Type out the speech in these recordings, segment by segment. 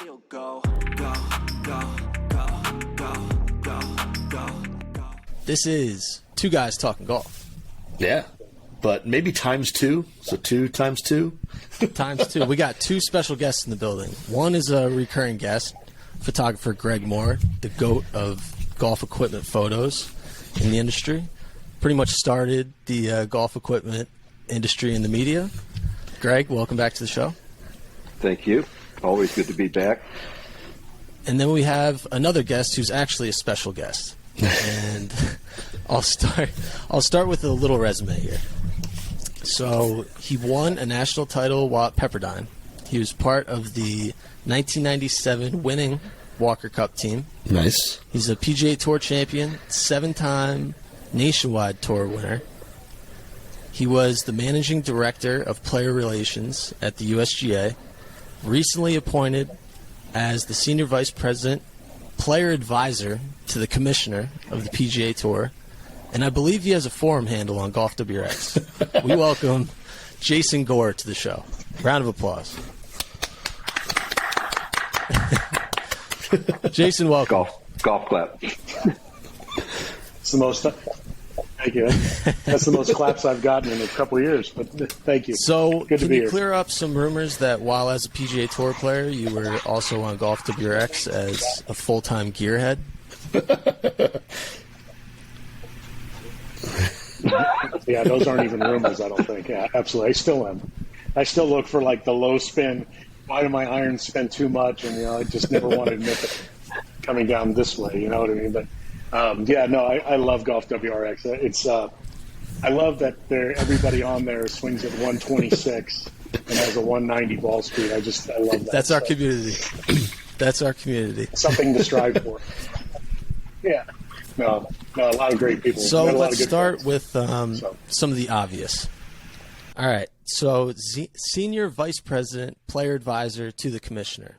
Go, go, go, go, go, go, go. This is Two Guys Talking Golf. Yeah, but maybe times two. So 2 times 2. Times 2. We got 2 special guests in the building. One is a recurring guest, photographer Greg Moore, the GOAT of golf equipment photos in the industry. Pretty much started the golf equipment industry in the media. Greg, welcome back to the show. Thank you. Always good to be back. And then we have another guest who's actually a special guest. And I'll start with a little resume here. So he won a national title while at Pepperdine. He was part of the 1997 winning Walker Cup team. Nice. He's a PGA Tour champion, 7-time Nationwide Tour winner. He was the managing director of player relations at the USGA, recently appointed as the senior vice president, player advisor to the commissioner of the PGA Tour, and I believe he has a forum handle on Golf WRX. We welcome Jason Gore to the show. Round of applause. Jason, welcome. Golf clap. It's the most. Thank you. That's the most claps I've gotten in a couple of years. But thank you. So, good to be can you here. clear up some rumors that while as a PGA Tour player, you were also on Golf WRX as a full-time gearhead? Yeah, those aren't even rumors. I don't think. Yeah, absolutely. I still am. I still look for like the low spin. Why do my irons spin too much? And I just never want to admit it coming down this way. You know what I mean? But I love Golf WRX. It's I love that everybody on there swings at 126 and has a 190 ball speed. I love that. That's our community. That's our community. Something to strive for. Yeah. No, a lot of great people. So let's start with some of the obvious. All right. So senior vice president, player advisor to the commissioner.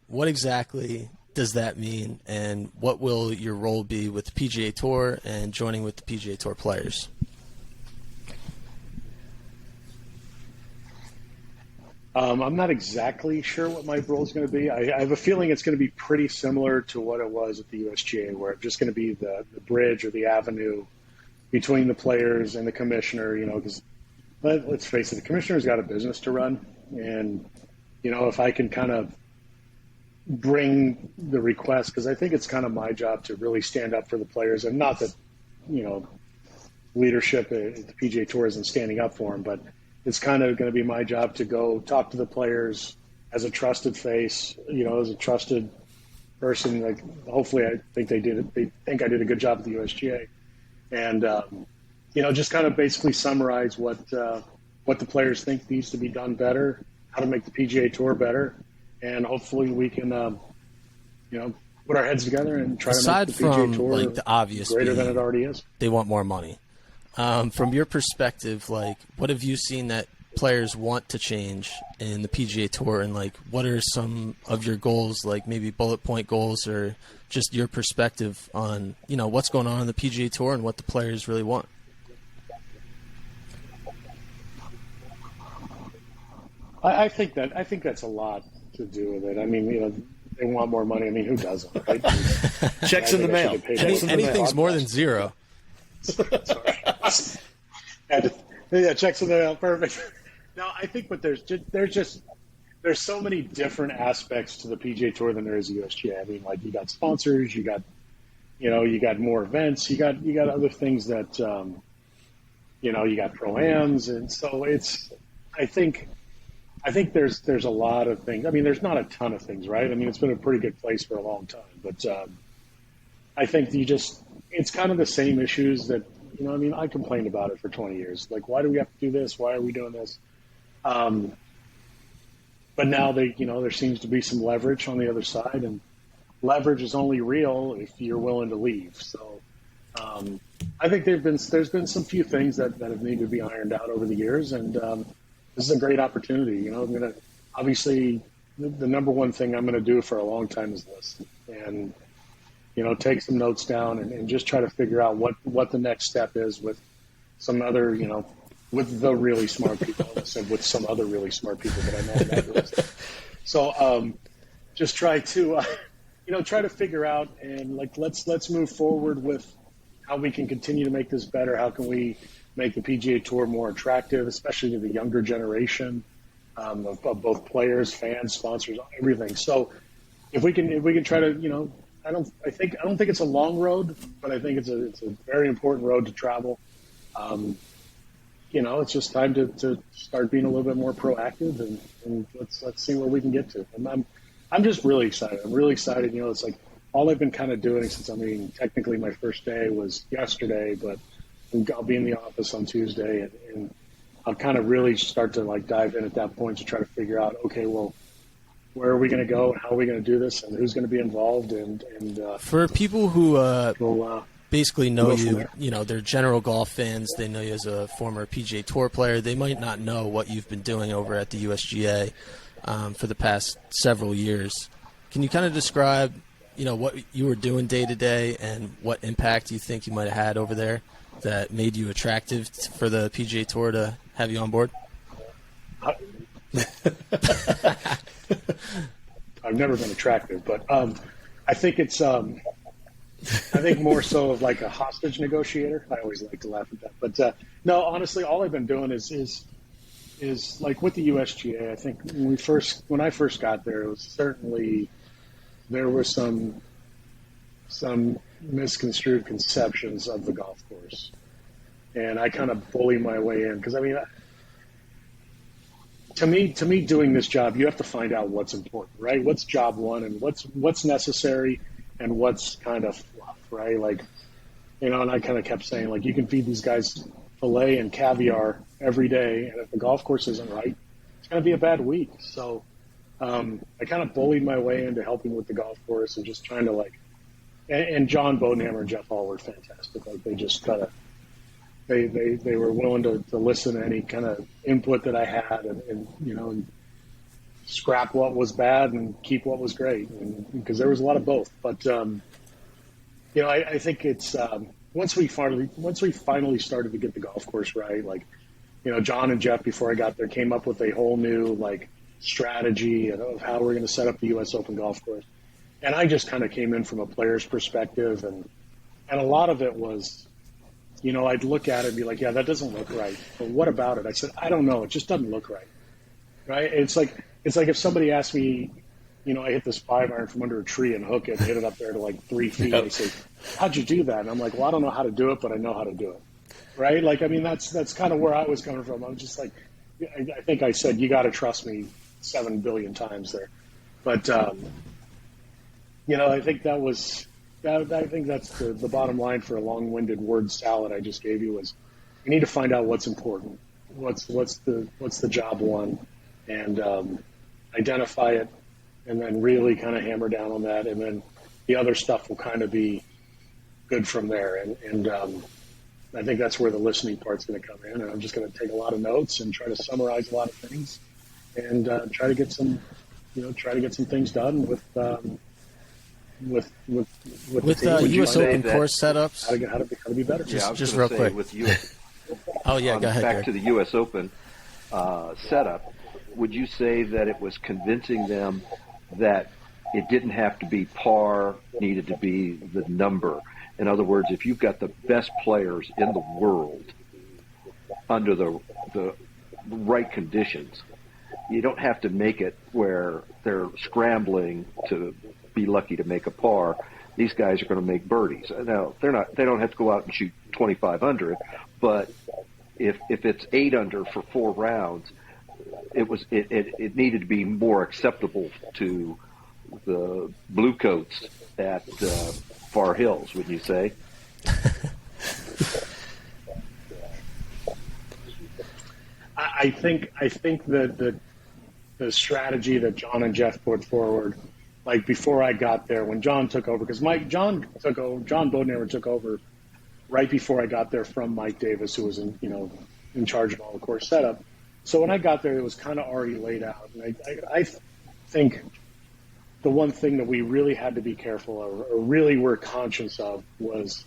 What exactly does that mean, and what will your role be with the PGA Tour and joining with the PGA Tour players? I'm not exactly sure what my role is going to be. I have a feeling it's going to be pretty similar to what it was at the USGA, where it's just going to be the bridge or the avenue between the players and the commissioner, because let's face it, the commissioner's got a business to run. And, if I can kind of bring the request, because I think it's kind of my job to really stand up for the players, and not that, leadership at the PGA Tour isn't standing up for them, but it's kind of going to be my job to go talk to the players as a trusted face, as a trusted person. Like, hopefully, I think they think I did a good job at the USGA, and just kind of basically summarize what the players think needs to be done better, how to make the PGA Tour better, and hopefully we can, put our heads together and try to make the PGA Tour like the obvious greater than it already is. They want more money. From your perspective, what have you seen that players want to change in the PGA Tour, and what are some of your goals, maybe bullet point goals, or just your perspective on what's going on in the PGA Tour and what the players really want? I think that's a lot to do with it. I mean, they want more money. I mean, who doesn't? Right? Checks in the mail. Anything's more than zero. Yeah, checks in the mail. Perfect. No, I think, but there's so many different aspects to the PGA Tour than there is the USGA. I mean, you got sponsors, you got more events, you got other things that, you got pro-ams, and so I think there's a lot of things. I mean, there's not a ton of things, right? I mean, it's been a pretty good place for a long time, but I think it's kind of the same issues that, I complained about it for 20 years. Why do we have to do this? Why are we doing this? But now there seems to be some leverage on the other side, and leverage is only real if you're willing to leave. So I think there's been some few things that have needed to be ironed out over the years, and this is a great opportunity. I'm going to, obviously, the number one thing I'm going to do for a long time is listen, and take some notes down and just try to figure out what the next step is with some other, with the really smart people. I said with some other really smart people that I know on that list. So just try to, try to figure out and like let's move forward with how we can continue to make this better. How can we make the PGA Tour more attractive, especially to the younger generation of both players, fans, sponsors, everything. So if we can try to, I don't think it's a long road, but I think it's a very important road to travel. It's just time to start being a little bit more proactive and let's see where we can get to. And I'm just really excited. I'm really excited. It's like all I've been kind of doing since, technically my first day was yesterday, but I'll be in the office on Tuesday and I'll kind of really start to like dive in at that point to try to figure out, okay, well, where are we going to go and how are we going to do this and who's going to be involved and for people who basically know you, they're general golf fans. They know you as a former PGA Tour player. They might not know what you've been doing over at the USGA for the past several years. Can you kind of describe, what you were doing day to day and what impact you think you might have had over there that made you attractive for the PGA Tour to have you on board? I've never been attractive, but I think it's I think more so of like a hostage negotiator. I always like to laugh at that, but no, honestly, all I've been doing is like with the USGA. I think when I first got there, it was certainly there were some misconstrued conceptions of the golf course, and I kind of bully my way in because to me, doing this job, you have to find out what's important, right? What's job one and what's necessary and what's kind of fluff, right? Like, and I kind of kept saying, like, you can feed these guys filet and caviar every day, and if the golf course isn't right, it's going to be a bad week. So I kind of bullied my way into helping with the golf course and just trying to and John Bodenhammer and Jeff Hall were fantastic. Like, they just kind of, They were willing to listen to any kind of input that I had and scrap what was bad and keep what was great, because there was a lot of both. But I think it's once we finally started to get the golf course right, like John and Jeff before I got there came up with a whole new strategy of how we're going to set up the U.S. Open golf course, and I just kind of came in from a player's perspective, and a lot of it was. I'd look at it and be like, yeah, that doesn't look right. But what about it? I said, I don't know. It just doesn't look right. Right? It's like if somebody asked me, I hit this 5-iron from under a tree and hook it and hit it up there to 3 feet. They say, how'd you do that? And I'm like, well, I don't know how to do it, but I know how to do it. Right? That's kind of where I was coming from. I'm just like, I think I said, you got to trust me 7 billion times there. But, I think that was... I think that's the bottom line for a long-winded word salad I just gave you was we need to find out what's important, what's the job one, and identify it, and then really kind of hammer down on that, and then the other stuff will kind of be good from there. And I think that's where the listening part's going to come in, and I'm just going to take a lot of notes and try to summarize a lot of things, and try to get some things done with U.S. Open course setups. How to be better. Just real quick. With US, go ahead. Back Greg. to the U.S. Open setup, would you say that it was convincing them that it didn't have to be par, needed to be the number? In other words, if you've got the best players in the world under the right conditions, you don't have to make it where they're scrambling to be lucky to make a par. These guys are going to make birdies. Now they don't have to go out and shoot 25 under, but if it's 8 under for 4 rounds, it needed to be more acceptable to the blue coats at Far Hills, would you say? I think that the strategy that John and Jeff put forward, before I got there, when John took over, because John Bodenhammer took over right before I got there from Mike Davis, who was in charge of all the course setup. So when I got there, it was kind of already laid out. And I think the one thing that we really had to be careful of, or really were conscious of, was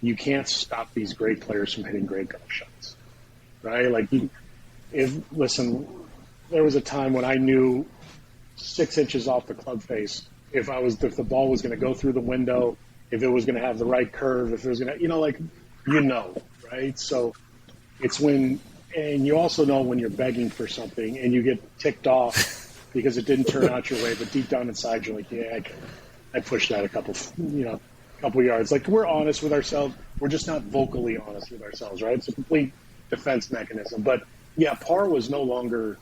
you can't stop these great players from hitting great golf shots, right? Listen, there was a time when I knew 6 inches off the club face. If the ball was going to go through the window, if it was going to have the right curve, if it was going to, right? So it's and you also know when you're begging for something and you get ticked off because it didn't turn out your way, but deep down inside you're like, yeah, I pushed that a couple yards. Like, we're honest with ourselves. We're just not vocally honest with ourselves, right? It's a complete defense mechanism. But yeah, par was no longer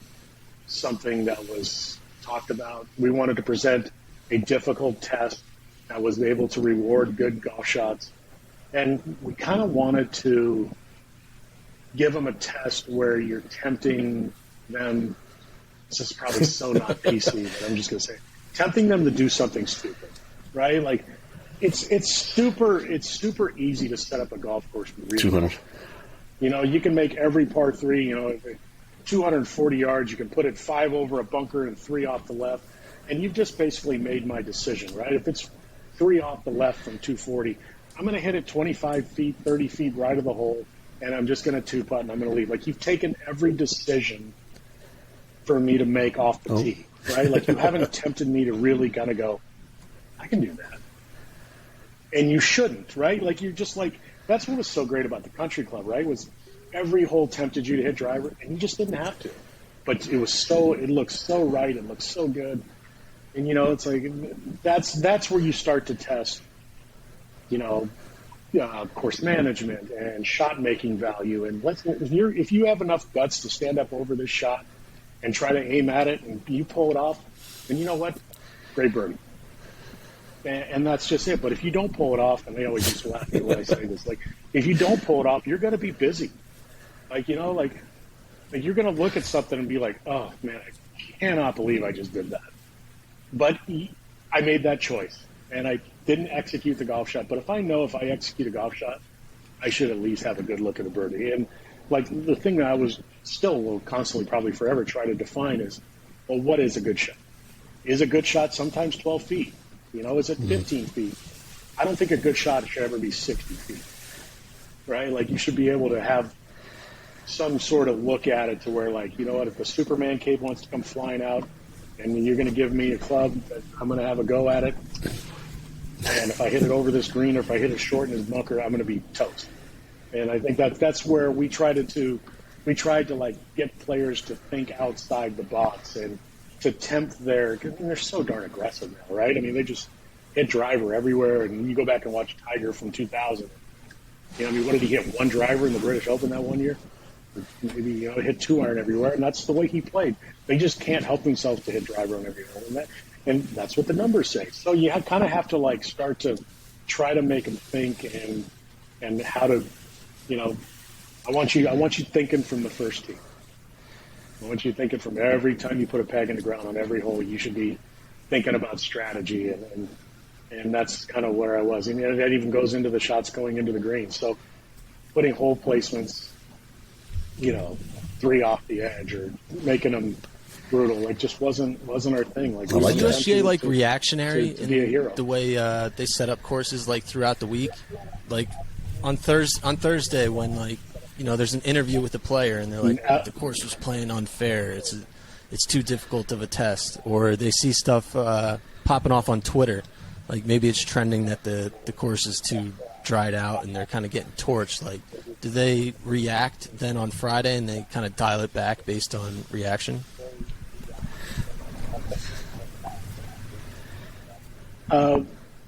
something that was talked about. We wanted to present a difficult test that was able to reward good golf shots. And we kind of wanted to give them a test where you're tempting them. This is probably so not PC, but I'm just going to say, tempting them to do something stupid, right? Like, it's super easy to set up a golf course with 200. You can make every par 3, 240 yards. You can put it 5 over a bunker and 3 off the left, and you've just basically made my decision, right? If it's 3 off the left from 240, I'm going to hit it 25 feet, 30 feet right of the hole, and I'm just going to 2-putt and I'm going to leave. Like, you've taken every decision for me to make off the tee, right? Like, you haven't tempted me to really kind of go, I can do that. And you shouldn't, right? Like, you're just like, that's what was so great about the country club, right? Was every hole tempted you to hit driver, and you just didn't have to. But it looked so right, it looked so good. And, it's like, that's where you start to test, course management and shot making value. And if you have enough guts to stand up over this shot and try to aim at it and you pull it off, then you know what? Great birdie. And that's just it. But if you don't pull it off, and they always just laugh at me when I say this, like, if you don't pull it off, you're going to be busy. Like, like you're going to look at something and be like, oh, man, I cannot believe I just did that. But I made that choice, and I didn't execute the golf shot. But if I execute a golf shot, I should at least have a good look at the birdie. And, like, the thing that I will constantly, probably forever, try to define is, well, what is a good shot? Is a good shot sometimes 12 feet? Is it 15 feet? I don't think a good shot should ever be 60 feet, right? Like, you should be able to have some sort of look at it to where, like, if the Superman cape wants to come flying out and you're going to give me a club, I'm going to have a go at it. And if I hit it over this green or if I hit it short in his bunker, I'm going to be toast. And I think that's where we tried to like get players to think outside the box and to tempt they're so darn aggressive now, right? I mean, they just hit driver everywhere, and you go back and watch Tiger from 2000. What did he hit? One driver in the British Open that one year? Maybe, hit 2-iron everywhere, and that's the way he played. They just can't help themselves to hit driver on every hole, and that's what the numbers say. So you kind of have to, like, start to try to make them think and how to, I want you thinking from the first tee. I want you thinking from every time you put a peg in the ground on every hole, you should be thinking about strategy, and that's kind of where I was. And that even goes into the shots going into the green. So putting hole placements, 3 off the edge or making them brutal, like, just wasn't our thing. Like, was USGA reactionary to be a hero. The way they set up courses, like, throughout the week, like on Thursday when, like, there's an interview with the player, and they're like, the course was playing unfair. It's too difficult of a test. Or they see stuff popping off on Twitter. Like, maybe it's trending that the course is too dried out, and they're kind of getting torched. Like, do they react then on Friday, and they kind of dial it back based on reaction?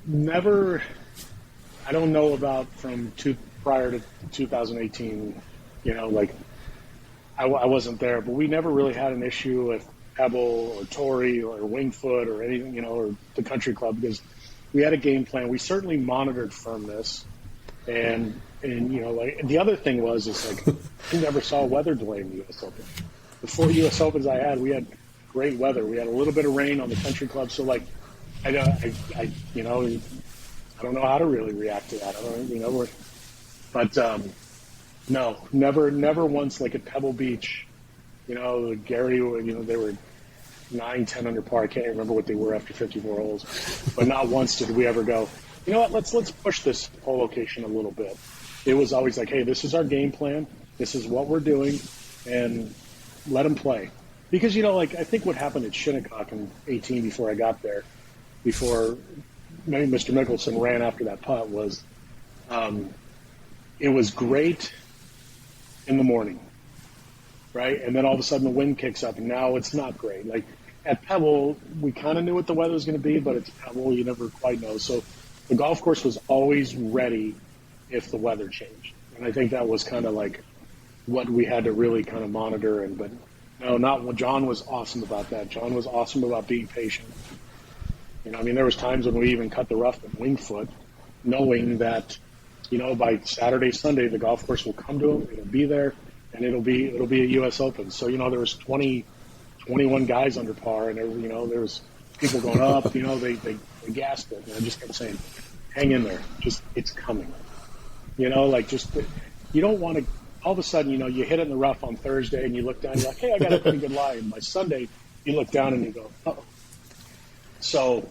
Never. I don't know about prior to 2018, I wasn't there, but we never really had an issue with Pebble or Torrey or Wingfoot or anything, or the country club, because we had a game plan. We certainly monitored firmness, and the other thing was we never saw a weather delay in the U.S. Open. The 4 U.S. Opens I had, we had great weather. We had a little bit of rain on the country club, so I don't know how to really react to that. No, never once, like at Pebble Beach, Gary, they were 9-10 under par. I can't remember what they were after 54 holes, but not once did we ever go, let's push this hole location a little bit. It was always like, hey, this is our game plan. This is what we're doing, and let them play. because, I think what happened at Shinnecock in 18 before I got there, before maybe Mr. Mickelson ran after that putt was, it was great in the morning, right? And then all of a sudden the wind kicks up and now it's not great. Like at Pebble, we kind of knew what the weather was going to be, but it's Pebble, you never quite know. So the golf course was always ready if the weather changed. And I think that was kind of like what we had to really kind of monitor. But no, not John was awesome about that. John was awesome about being patient. There was times when we even cut the rough at Winged Foot, knowing that, by Saturday, Sunday, the golf course will come to him, it'll be there, and it'll be a U.S. Open. So, there was 21 guys under par, and there was people going up, they gasped it. And I just kept saying, hang in there. Just, it's coming. You don't want to, all of a sudden, you hit it in the rough on Thursday and you look down, you're like, hey, I got a pretty good lie. And by Sunday, you look down and you go, oh. So,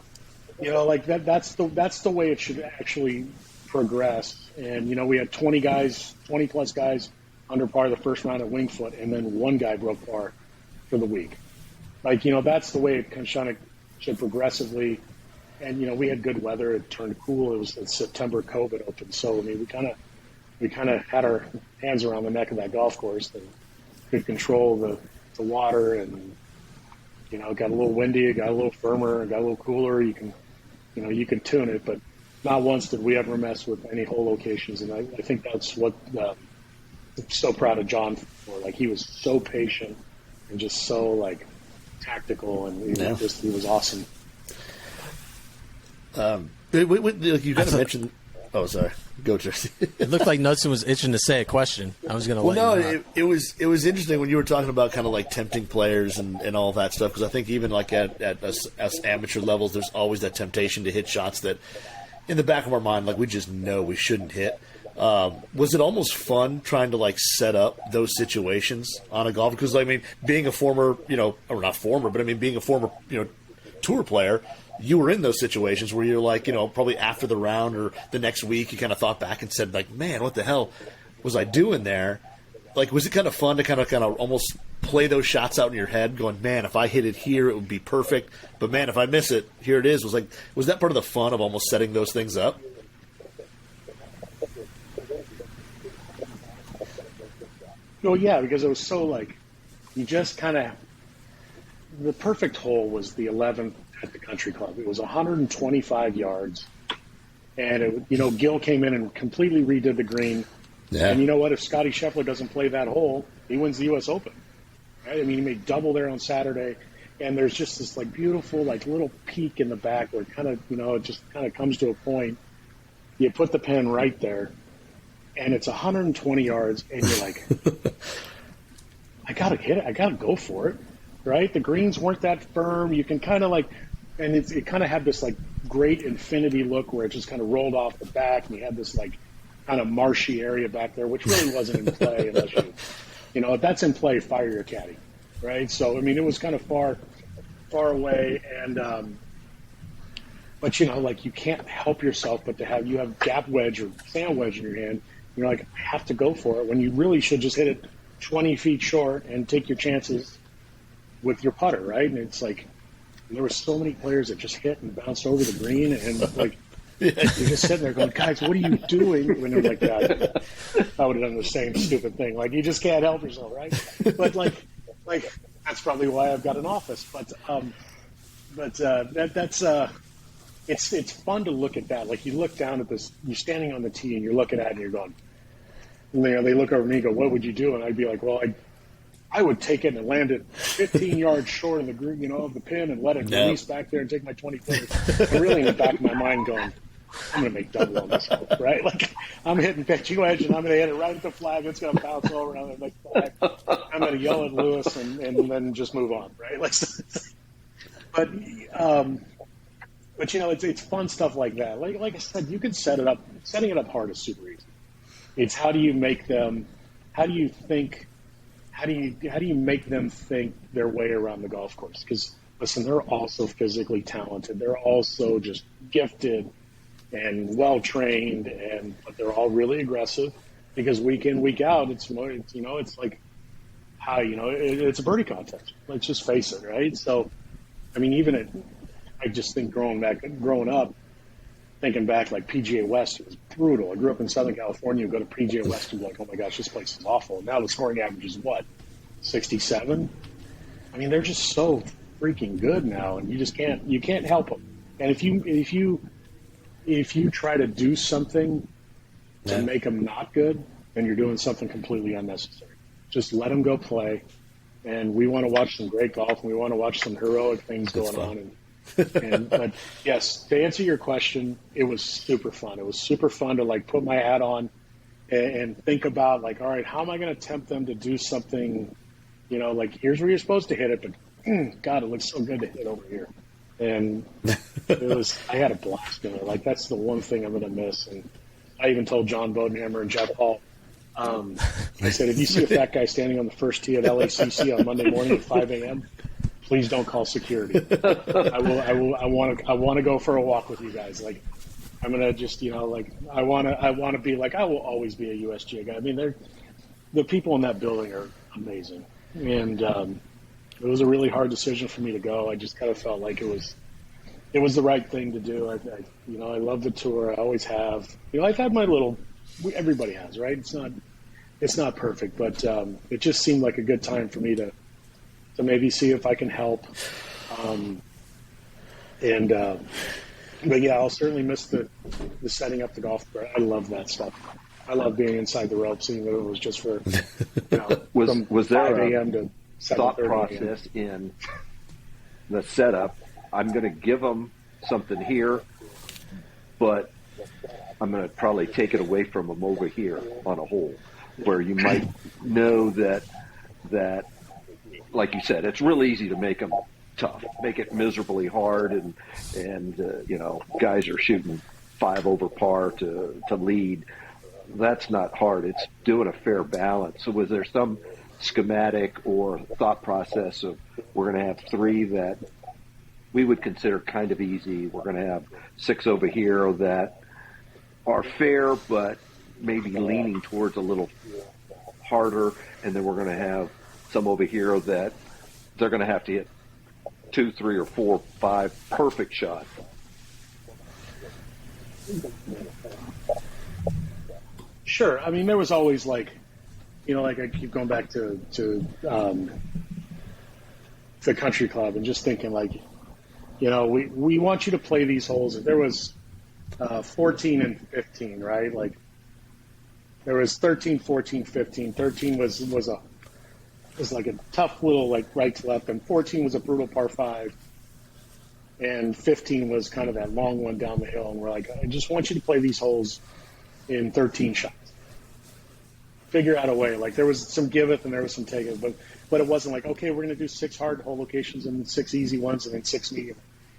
that's the way it should actually progress. And, we had 20 plus guys under par the first round at Winged Foot, and then one guy broke par for the week. That's the way it kind of should progressively. And, we had good weather. It turned cool. It was the September COVID Open. So, we kind of had our hands around the neck of that golf course and could control the water, and, it got a little windy, it got a little firmer, it got a little cooler. You can tune it, but not once did we ever mess with any hole locations. And I think that's what I'm so proud of John for. He was so patient and just so tactical, and he was awesome. You kind of mentioned. Oh, sorry. Go, Jersey. It looked like Knudsen was itching to say a question. I was going to let you know. It was interesting when you were talking about kind of tempting players and all that stuff, because I think even at us amateur levels, there's always that temptation to hit shots that, in the back of our mind, we just know we shouldn't hit. Was it almost fun trying to set up those situations on a golf? Because being a former, or not former, but being a former, tour player, you were in those situations where you're probably after the round or the next week, you kind of thought back and said man, what the hell was I doing there? Was it kind of fun to kind of almost play those shots out in your head, going, man, if I hit it here, it would be perfect. But man, if I miss it, here it is. Was that part of the fun of almost setting those things up? Well, yeah, because it was so you just kind of, the perfect hole was the 11th at the country club. It was 125 yards, and Gil came in and completely redid the green. Yeah. And you know what? If Scotty Scheffler doesn't play that hole, he wins the U.S. Open. Right? He made double there on Saturday, and there's just this beautiful little peak in the back where it kind of it just kind of comes to a point. You put the pin right there, and it's 120 yards, and you're like, I gotta hit it. I gotta go for it. Right? The greens weren't that firm. You can kind of and it kind of had this great infinity look where it just kind of rolled off the back, and you had this kind of marshy area back there, which really wasn't in play unless if that's in play, fire your caddy, right? So it was kind of far away, and but you can't help yourself but you have gap wedge or sand wedge in your hand. You're I have to go for it when you really should just hit it 20 feet short and take your chances with your putter, right? And it's there were so many players that just hit and bounced over the green, and you're just sitting there going, guys, what are you doing? When they're that, I would have done the same stupid thing. You just can't help yourself, right? But that's probably why I've got an office. But that's it's fun to look at that. You look down at this, you're standing on the tee and you're looking at it and you're going, they look over at me and go, what would you do? And I'd be like, well, I would take it and land it 15 yards short of the green, of the pin, and let it release back there and take my 20-footer. I'm really in the back of my mind going, I'm going to make double on this hole, right? I'm hitting pitching wedge, and I'm going to hit it right at the flag. It's going to bounce over on the flag. I'm going to yell at Lewis and then just move on, right? But it's fun stuff like that. Like I said, you can set it up. Setting it up hard is super easy. It's how do you make them? How do you think? How do you make them think their way around the golf course? Because listen, they're also physically talented. They're also just gifted and well trained, but they're all really aggressive because week in, week out, it's how, it's a birdie contest. Let's just face it, right? So, I mean, I just think growing up, thinking back, like PGA West, it was brutal. I grew up in Southern California. Go to PGA West and be like, oh my gosh, this place is awful. Now the scoring average is what, 67? I mean, they're just so freaking good now, and you can't help them. And if you try to do something to make them not good, then you're doing something completely unnecessary. Just let them go play. And we want to watch some great golf, and we want to watch some heroic things going on. But yes, to answer your question, it was super fun. It was super fun to like put my hat on and think about like, all right, how am I going to tempt them to do something? Like here's where you're supposed to hit it, but God, it looks so good to hit over here. And I had a blast in it. Like that's the one thing I'm going to miss. And I even told John Bodenhammer and Jeff Hall. I said, if you see a fat guy standing on the first tee at LACC on Monday morning at 5 a.m., please don't call security. I want to go for a walk with you guys. Like, I'm gonna just, I want to be like, I will always be a USGA guy. I mean, the people in that building are amazing, and it was a really hard decision for me to go. I just kind of felt like it was the right thing to do. I love the tour. I always have. I've had my little. Everybody has, right? It's not perfect, but it just seemed like a good time for me to maybe see if I can help. But yeah, I'll certainly miss the setting up the golf course. I love that stuff. I love being inside the ropes, even if it was just for was there 5 a.m. to 7:30 thought process in the setup? I'm going to give them something here, but I'm going to probably take it away from them over here on a hole, where you might know that, like you said, it's real easy to make them tough, make it miserably hard, and guys are shooting 5 over par to lead. That's not hard. It's doing a fair balance. So was there some schematic or thought process of we're going to have 3 that we would consider kind of easy, we're going to have 6 over here that are fair but maybe leaning towards a little harder, and then we're going to have some over here that they're going to have to hit 2, 3, or 4, 5 perfect shots? Sure. I mean, there was always like I keep going back to the country club and just thinking like, we want you to play these holes. If there was 14 and 15, right? Like there was 13, 14, 15. 13 was like a tough little like right to left, and 14 was a brutal par 5, and 15 was kind of that long one down the hill. And we're like, I just want you to play these holes in 13 shots. Figure out a way. Like there was some giveth and there was some taketh, but it wasn't like, okay, we're going to do 6 hard hole locations and 6 easy ones and then 6 medium.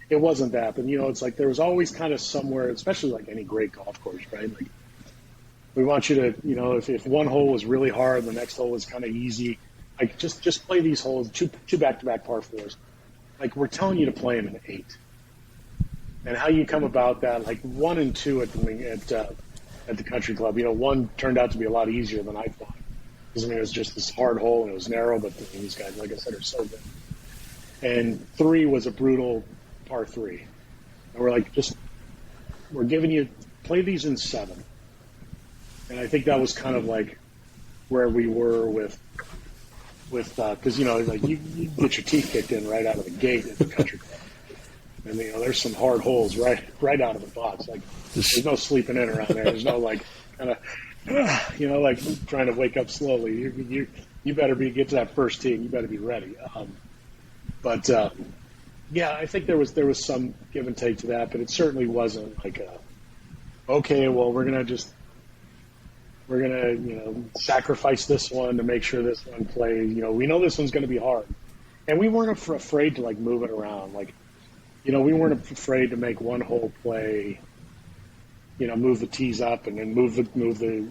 It wasn't that, but it's like there was always kind of somewhere, especially like any great golf course, right? Like we want you to, if one hole was really hard and the next hole was kind of easy, like just play these holes, two back-to-back par 4s. Like we're telling you to play them in 8. And how you come about that, like 1 and 2 at the country club, 1 turned out to be a lot easier than I thought. Because it was just this hard hole and it was narrow, but these guys, like I said, are so good. And 3 was a brutal par 3. And we're like, we're giving you, play these in 7. And I think that was kind of like where we were with because, like you get your teeth kicked in right out of the gate at the country club. And, there's some hard holes right out of the box. Like there's no sleeping in around there. There's no like kind of, like trying to wake up slowly. You better get to that first tee. You better be ready. Yeah, I think there was some give and take to that, but it certainly wasn't like okay, well, we're gonna sacrifice this one to make sure this one plays. We know this one's going to be hard, and we weren't afraid to like move it around. Like, we weren't afraid to make one hole play. Move the tees up and then move the.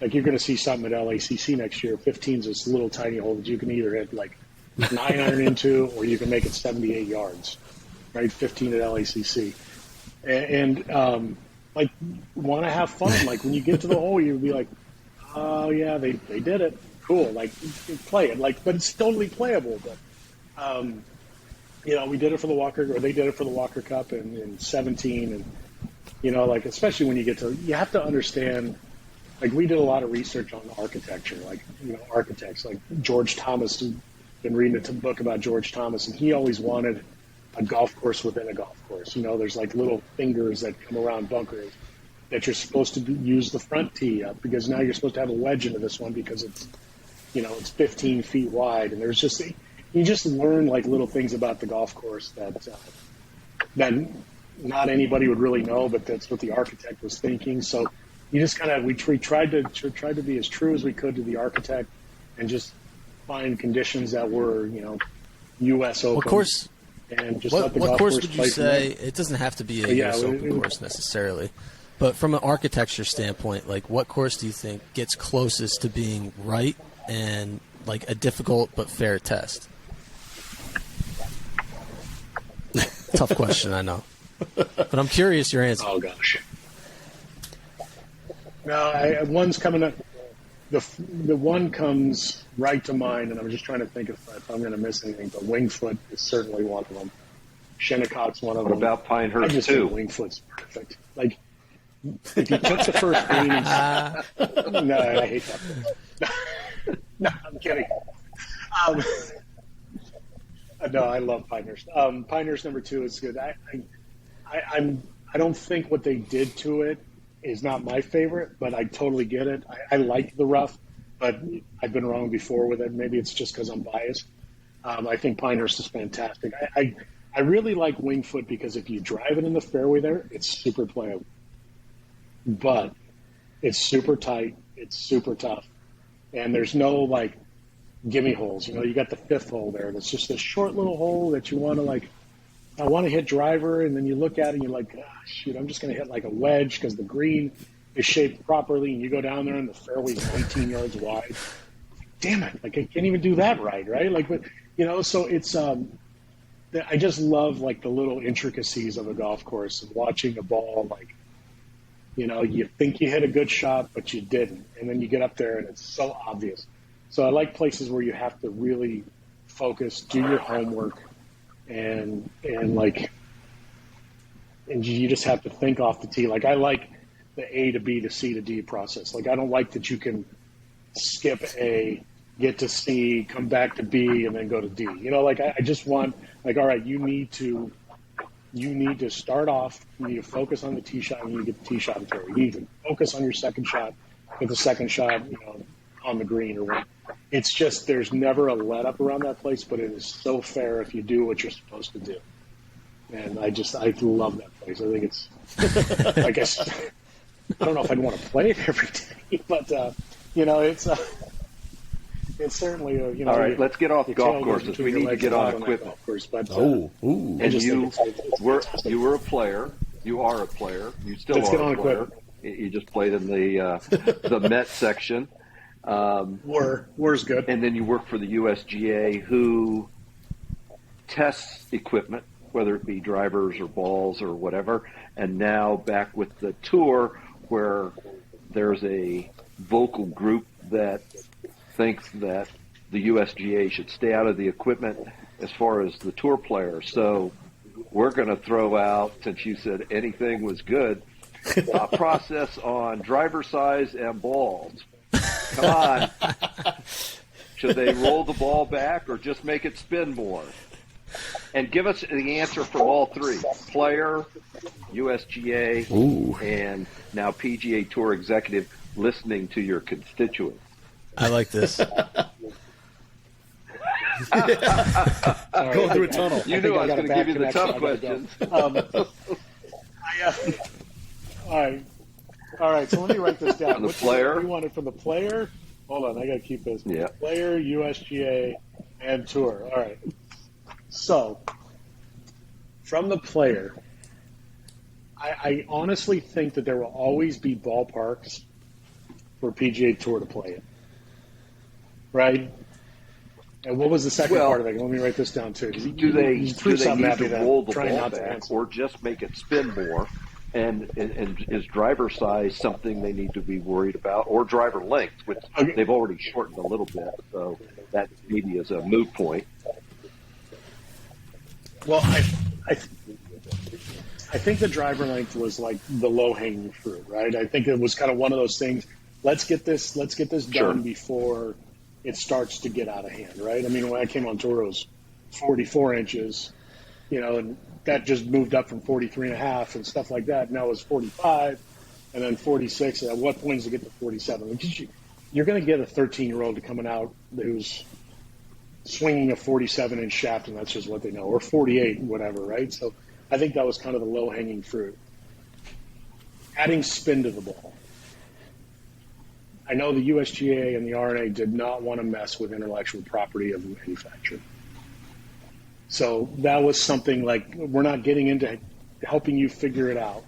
Like you're going to see something at LACC next year. 15's this little tiny hole that you can either hit like 9 iron into, or you can make it 78 yards, right? 15 at LACC, and like want to have fun. Like when you get to the hole, you'll be like, oh yeah, they did it. cool, like play it, like, but it's totally playable. But we did it for the Walker, or they did it for the Walker Cup in 17, and like especially when you have to understand. Like we did a lot of research on architecture, like architects, like George Thomas. Been reading a book about George Thomas, and he always wanted a golf course within a golf course. There's like little fingers that come around bunkers that you're supposed to use the front tee up, because now you're supposed to have a wedge into this one because it's 15 feet wide, and there's just you just learn like little things about the golf course that not anybody would really know, but that's what the architect was thinking. So you just we tried to be as true as we could to the architect, and just find conditions that were U.S. Open. What course? And just what course would you say? It doesn't have to be a U.S. Open course necessarily, but from an architecture standpoint, like what course do you think gets closest to being right and like a difficult but fair test? Tough question, I know, but I'm curious your answer. Oh gosh. No, one's coming up. The one comes right to mind, and I'm just trying to think if I'm going to miss anything. But Wingfoot is certainly one of them. Shinnecock's one of them. What about Pinehurst I just too? think Wingfoot's perfect. Like if you took the first green, no, I hate that place. No, I'm kidding. No, I love Pinehurst. Pinehurst number 2 is good. I don't think what they did to it is not my favorite, but I totally get it. I like the rough, but I've been wrong before with it. Maybe it's just because I'm biased. I think Pinehurst is fantastic. I really like Wingfoot because if you drive it in the fairway there, it's super playable. But it's super tight. It's super tough. And there's no, like, gimme holes. You got the 5th hole there. That's just a short little hole that you want to, like, I want to hit driver, and then you look at it and you're like, ah, shoot, I'm just going to hit like a wedge because the green is shaped properly, and you go down there and the fairway's 19 yards wide. Damn it, like I can't even do that right? Like, but so it's I just love like the little intricacies of a golf course and watching a ball, like you think you hit a good shot, but you didn't, and then you get up there and it's so obvious. So I like places where you have to really focus, do your homework. And you just have to think off the tee. Like I like the A to B to C to D process. Like I don't like that you can skip A, get to C, come back to B, and then go to D. Like I just want like, all right, you need to start off. You need to focus on the tee shot, and you get the tee shot and carry. You need to focus on your second shot, get the second shot, on the green or whatever. It's just there's never a let up around that place, but it is so fair if you do what you're supposed to do. And I love that place. I think it's, I guess, I don't know if I'd want to play it every day, but it's certainly a, All right, let's get off golf courses. We need to get on equipment. Course, but, and you were a player. You are a player. You still are a player. You just played in the Met section. War's good. And then you work for the USGA, who tests equipment, whether it be drivers or balls or whatever. And now back with the tour, where there's a vocal group that thinks that the USGA should stay out of the equipment as far as the tour players. So we're going to throw out, since you said anything was good, a process on driver size and balls. Come on. Should they roll the ball back or just make it spin more? And give us the answer from all three: player, USGA, and now PGA Tour executive listening to your constituents. I like this. Going through a tunnel. You knew I was going to give you the tough questions. All right, so let me write this down. The player? You wanted from the player? Hold on, I got to keep this. Yeah. Player, USGA, and tour. All right. So, from the player, I honestly think that there will always be ballparks for PGA Tour to play in. Right? And what was the second part of it? Let me write this down, too. Do they need to roll the ball back or just make it spin more And is driver size something they need to be worried about, or driver length, which they've already shortened a little bit, so that maybe is a moot point. Well, I think the driver length was like the low hanging fruit, right? I think it was kind of one of those things. Let's get this done before it starts to get out of hand, right? I mean, when I came on tour, it was 44 inches, and that just moved up from 43 and a half and stuff like that. Now it's 45 and then 46. At what point does it get to 47? You're going to get a 13-year-old coming out who's swinging a 47-inch shaft, and that's just what they know, or 48, whatever, right? So I think that was kind of the low-hanging fruit. Adding spin to the ball. I know the USGA and the R&A did not want to mess with intellectual property of the manufacturer. So that was something like, we're not getting into helping you figure it out.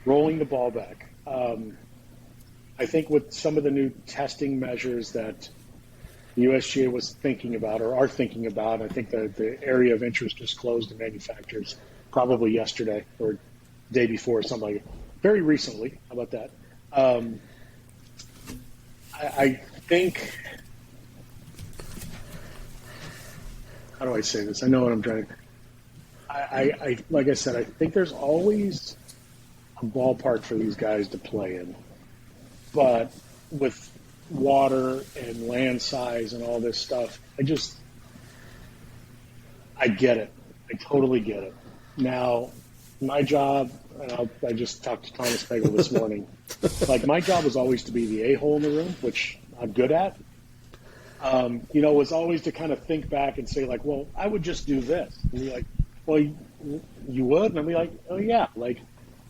Rolling the ball back. I think with some of the new testing measures that the USGA was thinking about or are thinking about, I think the area of interest just closed to manufacturers probably yesterday or day before or something like that. Very recently. How about that? I think... How do I say this? I know what I'm trying to... I like I said, I think there's always a ballpark for these guys to play in. But with water and land size and all this stuff, I get it. I totally get it. Now, my job, and I just talked to Thomas Pegel this morning, like my job was always to be the a-hole in the room, which I'm good at. Was always to kind of think back and say, like, well, I would just do this. And be like, well, you would? And I'd be like, oh, yeah. Like,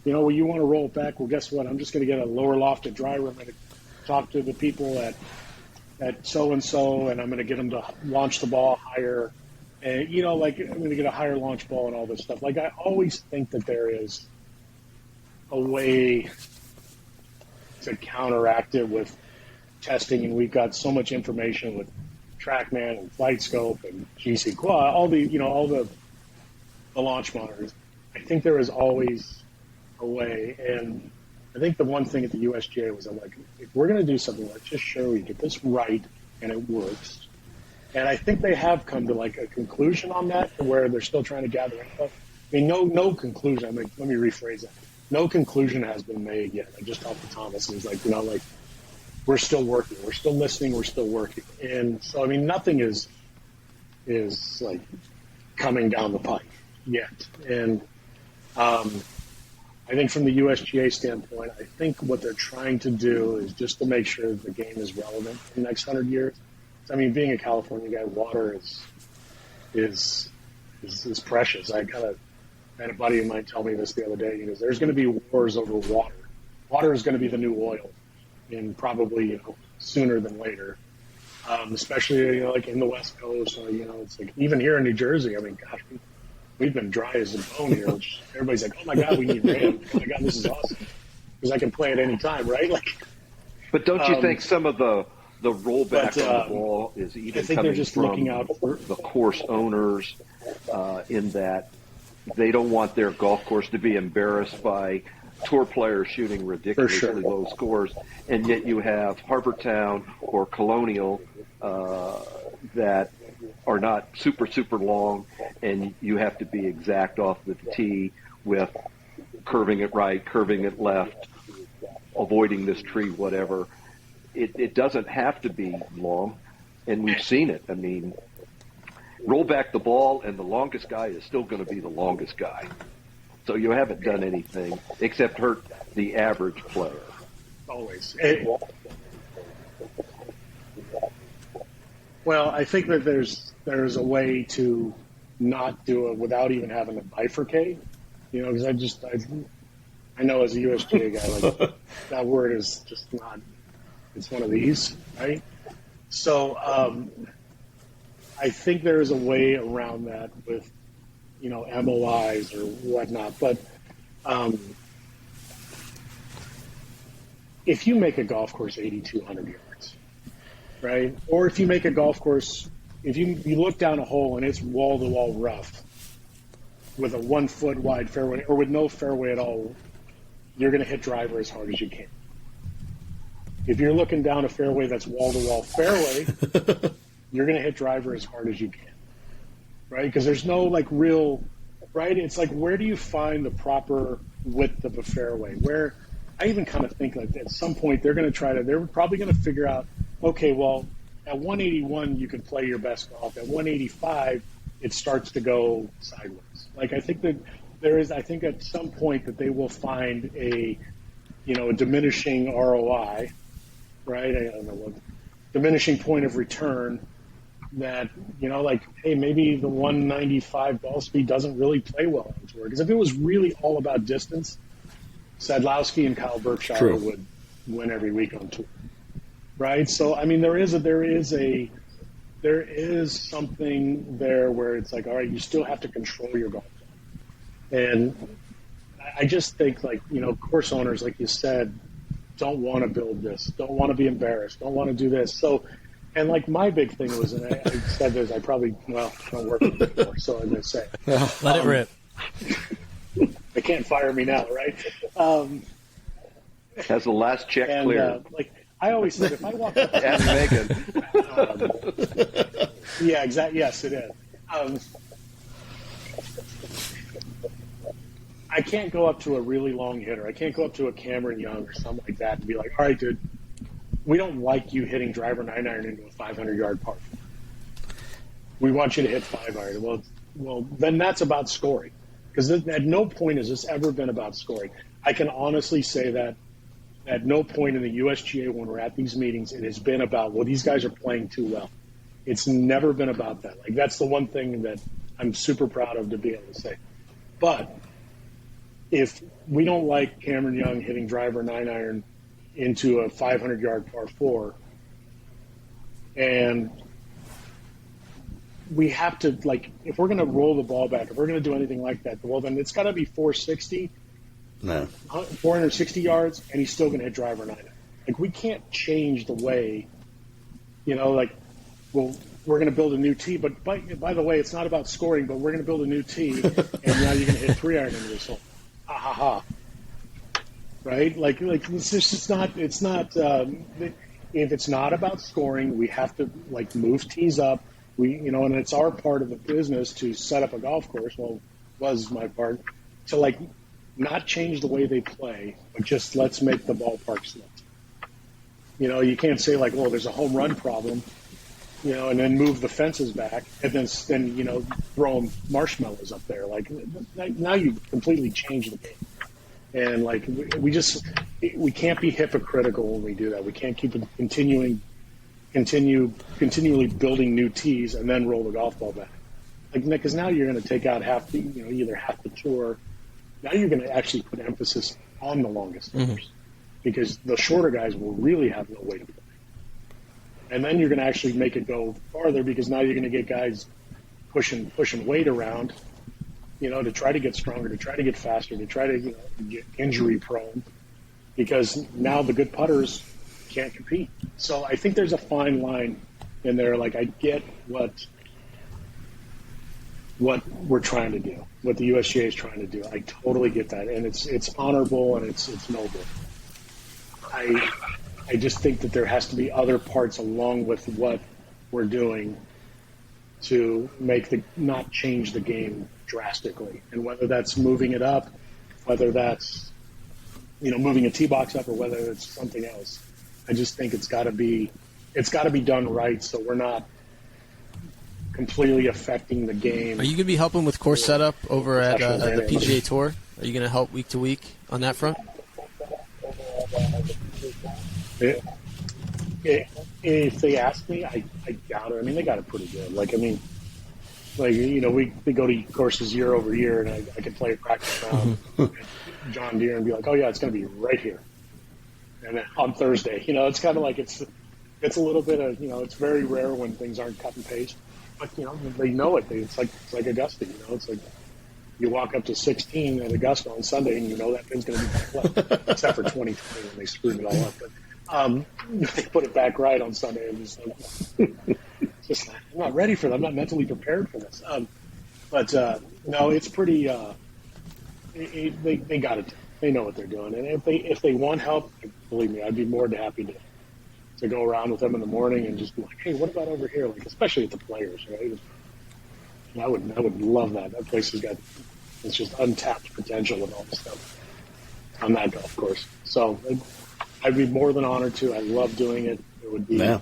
well, you want to roll it back? Well, guess what? I'm just going to get a lower lofted driver. I'm going to talk to the people at so-and-so, and I'm going to get them to launch the ball higher. And, I'm going to get a higher launch ball and all this stuff. Like, I always think that there is a way to counteract it with testing, and we've got so much information with TrackMan and FlightScope and GC Quad, all the launch monitors. I think there is always a way, and I think the one thing at the USGA was, I'm like, if we're going to do something, let's just show you get this right and it works. And I think they have come to like a conclusion on that, where they're still trying to gather info. I mean, no conclusion. I mean, let me rephrase that. No conclusion has been made yet. I just talked to Thomas, and he's like, we're still working. We're still listening. We're still working. And so, I mean, nothing is like coming down the pike yet. And I think from the USGA standpoint, I think what they're trying to do is just to make sure that the game is relevant in the next 100 years. I mean, being a California guy, water is precious. I had a buddy of mine tell me this the other day. He goes, there's going to be wars over water. Water is going to be the new oil. And probably sooner than later, especially like in the West Coast. It's like even here in New Jersey. I mean, gosh, we've been dry as a bone here. Everybody's like, "Oh my God, we need rain! Oh my God, this is awesome!" Because I can play at any time, right? Like, but don't you think some of the rollback on the ball is even I think coming they're just from looking out for the course owners in that they don't want their golf course to be embarrassed by tour players shooting ridiculously low scores, and yet you have Harbortown or Colonial that are not super long, and you have to be exact off the tee with curving it right, curving it left, avoiding this tree, whatever. It doesn't have to be long, and we've seen it. I mean, roll back the ball, and the longest guy is still going to be the longest guy. So you haven't done anything except hurt the average player. Always. Well, I think that there's a way to not do it without even having to bifurcate. Because I know as a USGA guy, like that word is just not. It's one of these, right? So I think there is a way around that with MOIs or whatnot. But if you make a golf course 8,200 yards, right? Or if you make a golf course, if you look down a hole and it's wall-to-wall rough, with a 1 foot wide fairway or with no fairway at all, you're going to hit driver as hard as you can. If you're looking down a fairway that's wall-to-wall fairway, you're going to hit driver as hard as you can, right? Because there's no like real, right? It's like, where do you find the proper width of a fairway? Where I even kind of think like at some point they're probably going to figure out, okay, well, at 181 you can play your best golf. At 185 it starts to go sideways. Like I think that I think at some point that they will find a diminishing ROI, right? I don't know what diminishing point of return that, like, hey, maybe the 195 ball speed doesn't really play well on tour. Because if it was really all about distance, Sadlowski and Kyle Berkshire would win every week on tour, right? So I mean, there is something there where it's like, all right, you still have to control your golf. And I just think, like, course owners, like you said, don't want to build this, don't want to be embarrassed, don't want to do this. So, and like my big thing was, and I said this, I probably, don't work with it anymore, so I'm going to say. Let it rip. They can't fire me now, right? Has the last check clear? Like I always said, if I walk up to Ask Megan. yeah, exactly. Yes, it is. I can't go up to a really long hitter. I can't go up to a Cameron Young or something like that and be like, all right, dude, we don't like you hitting driver 9-iron into a 500-yard par. We want you to hit 5-iron. Well, then that's about scoring. Because at no point has this ever been about scoring. I can honestly say that at no point in the USGA when we're at these meetings, it has been about, well, these guys are playing too well. It's never been about that. Like, that's the one thing that I'm super proud of to be able to say. But if we don't like Cameron Young hitting driver 9-iron into a 500-yard par 4, and we have to, like, if we're going to roll the ball back, if we're going to do anything like that, well, then it's got to be 460, 460 yards, and he's still going to hit driver 9-iron. Like, we can't change the way, like, well, we're going to build a new tee, but by the way, it's not about scoring, but we're going to build a new tee, and now you're going to hit 3-iron into this hole. Ha ha ha. Right? Like it's just not, if it's not about scoring, we have to, like, move tees up. And it's our part of the business to set up a golf course. Well, was my part to, like, not change the way they play, but just let's make the ballpark slow. You can't say, like, well, there's a home run problem, and then move the fences back and then throw them marshmallows up there. Like, now you completely change the game. And, like, we can't be hypocritical when we do that. We can't keep continually building new tees and then roll the golf ball back. Like, because now you're going to take out either half the tour. Now you're going to actually put emphasis on the longest hitters, because the shorter guys will really have no way to play. And then you're going to actually make it go farther, because now you're going to get guys pushing weight around, to try to get stronger, to try to get faster, to try to get injury prone, because now the good putters can't compete. So I think there's a fine line in there. Like, I get what we're trying to do, what the USGA is trying to do. I totally get that, and it's honorable and it's noble. I just think that there has to be other parts along with what we're doing to not change the game drastically. And whether that's moving it up, whether that's, moving a tee box up, or whether it's something else, I just think it's got to be done right, so we're not completely affecting the game. Are you going to be helping with course setup over at the PGA Tour? Are you going to help week to week on that front? If they ask me, I doubt it. I mean, they got it pretty good. We go to courses year over year, and I can play a practice round at John Deere and be like, oh yeah, it's going to be right here, and then on Thursday. It's kind of like it's a little bit of, it's very rare when things aren't cut and paste, but they know it. It's like Augusta. It's like you walk up to 16 at Augusta on Sunday, and that thing's going to be back left, except for 2020 when they screwed it all up. But they put it back right on Sunday, and just like, I'm not ready for that. I'm not mentally prepared for this. But No, it's pretty. They got it. They know what they're doing, and if they want help, believe me, I'd be more than happy to go around with them in the morning and just be like, hey, what about over here? Like, especially at the players, right? And I would love that. That place it's just untapped potential with all the stuff on that golf course. So I'd be more than honored to. I love doing it. It would be. Yeah.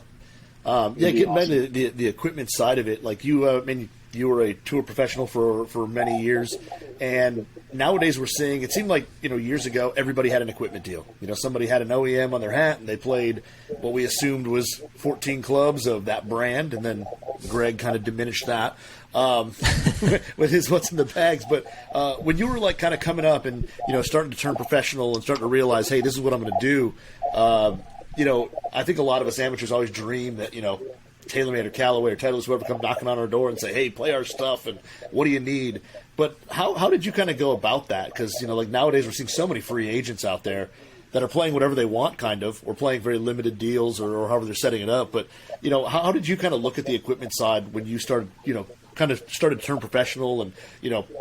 Getting awesome. back to the equipment side of it, like you, you were a tour professional for many years, and nowadays we're seeing, it seemed like, years ago, everybody had an equipment deal. Somebody had an OEM on their hat, and they played what we assumed was 14 clubs of that brand, and then Greg kind of diminished that with his what's in the bags. But when you were like kind of coming up and, starting to turn professional and starting to realize, hey, this is what I'm going to do, I think a lot of us amateurs always dream that, TaylorMade or Callaway or Titleist, whoever come knocking on our door and say, hey, play our stuff, and what do you need? But how did you kind of go about that? Because, like nowadays we're seeing so many free agents out there that are playing whatever they want, kind of, or playing very limited deals or however they're setting it up. But, how did you kind of look at the equipment side when you started, kind of started to turn professional and,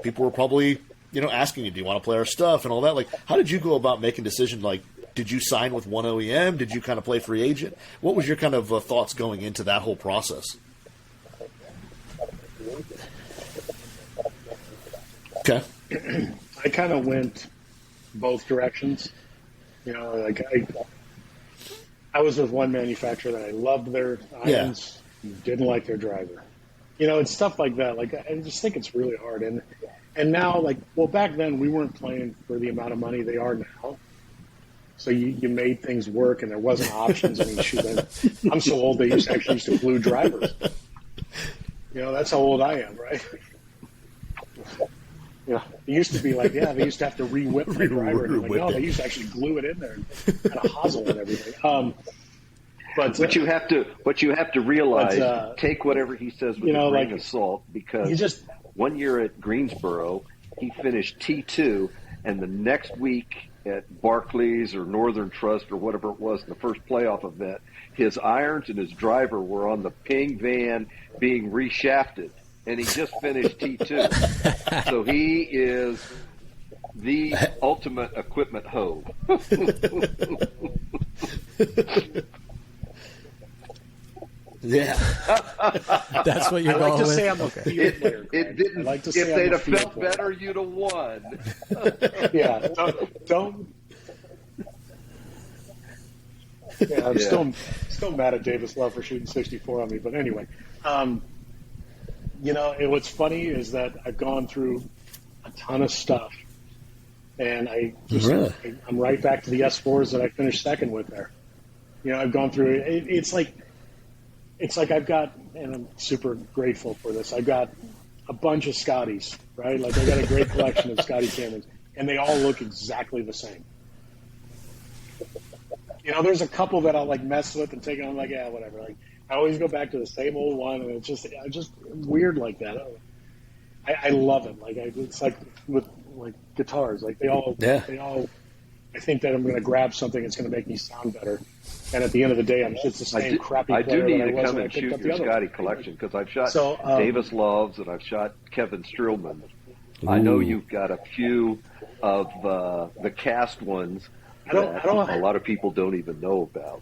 people were probably, asking you, do you want to play our stuff and all that? Like, how did you go about making a decision? Like, did you sign with one OEM? Did you kind of play free agent? What was your kind of thoughts going into that whole process? Okay. I kind of went both directions. Like I was with one manufacturer that I loved their irons, didn't like their driver. It's stuff like that. Like, I just think it's really hard. And now, back then we weren't playing for the amount of money they are now. So you made things work, and there wasn't options. I mean, shoot, I'm so old they used to glue drivers. That's how old I am, right? It used to be like, they used to have to re-whip the driver. And no, they used to actually glue it in there and had a hosel and everything. But you have to realize, take whatever he says with a grain of salt, because one year at Greensboro, he finished T2, and the next week at Barclays or Northern Trust or whatever it was in the first playoff event, his irons and his driver were on the Ping van being reshafted, and he just finished T2. So he is the ultimate equipment hoe. Yeah. That's what you're I going like to with? say I'm a field player. It didn't. I like to say If I'm they'd a have field felt player. better, you'd have won. Yeah, don't. Yeah, I'm still mad at Davis Love for shooting 64 on me. But anyway, what's funny is that I've gone through a ton of stuff, and I'm right back to the S4s that I finished second with there. I've gone through it. It's like I've got, and I'm super grateful for this, I've got a bunch of Scotties, right? Like, I got a great collection of Scotty Camerons, and they all look exactly the same. There's a couple that I'll mess with and take it. I'm like, yeah, whatever. Like, I always go back to the same old one, and it's just weird like that. I love it. It's like with guitars. Like, they all. I think that I'm going to grab something that's going to make me sound better. And at the end of the day, I'm just the same crappy I player do need that I to was come when I and picked shoot up the your other Scotty one. collection, because I've shot Davis Loves and I've shot Kevin Streelman. Ooh. I know you've got a few of the cast ones that a lot of people don't even know about.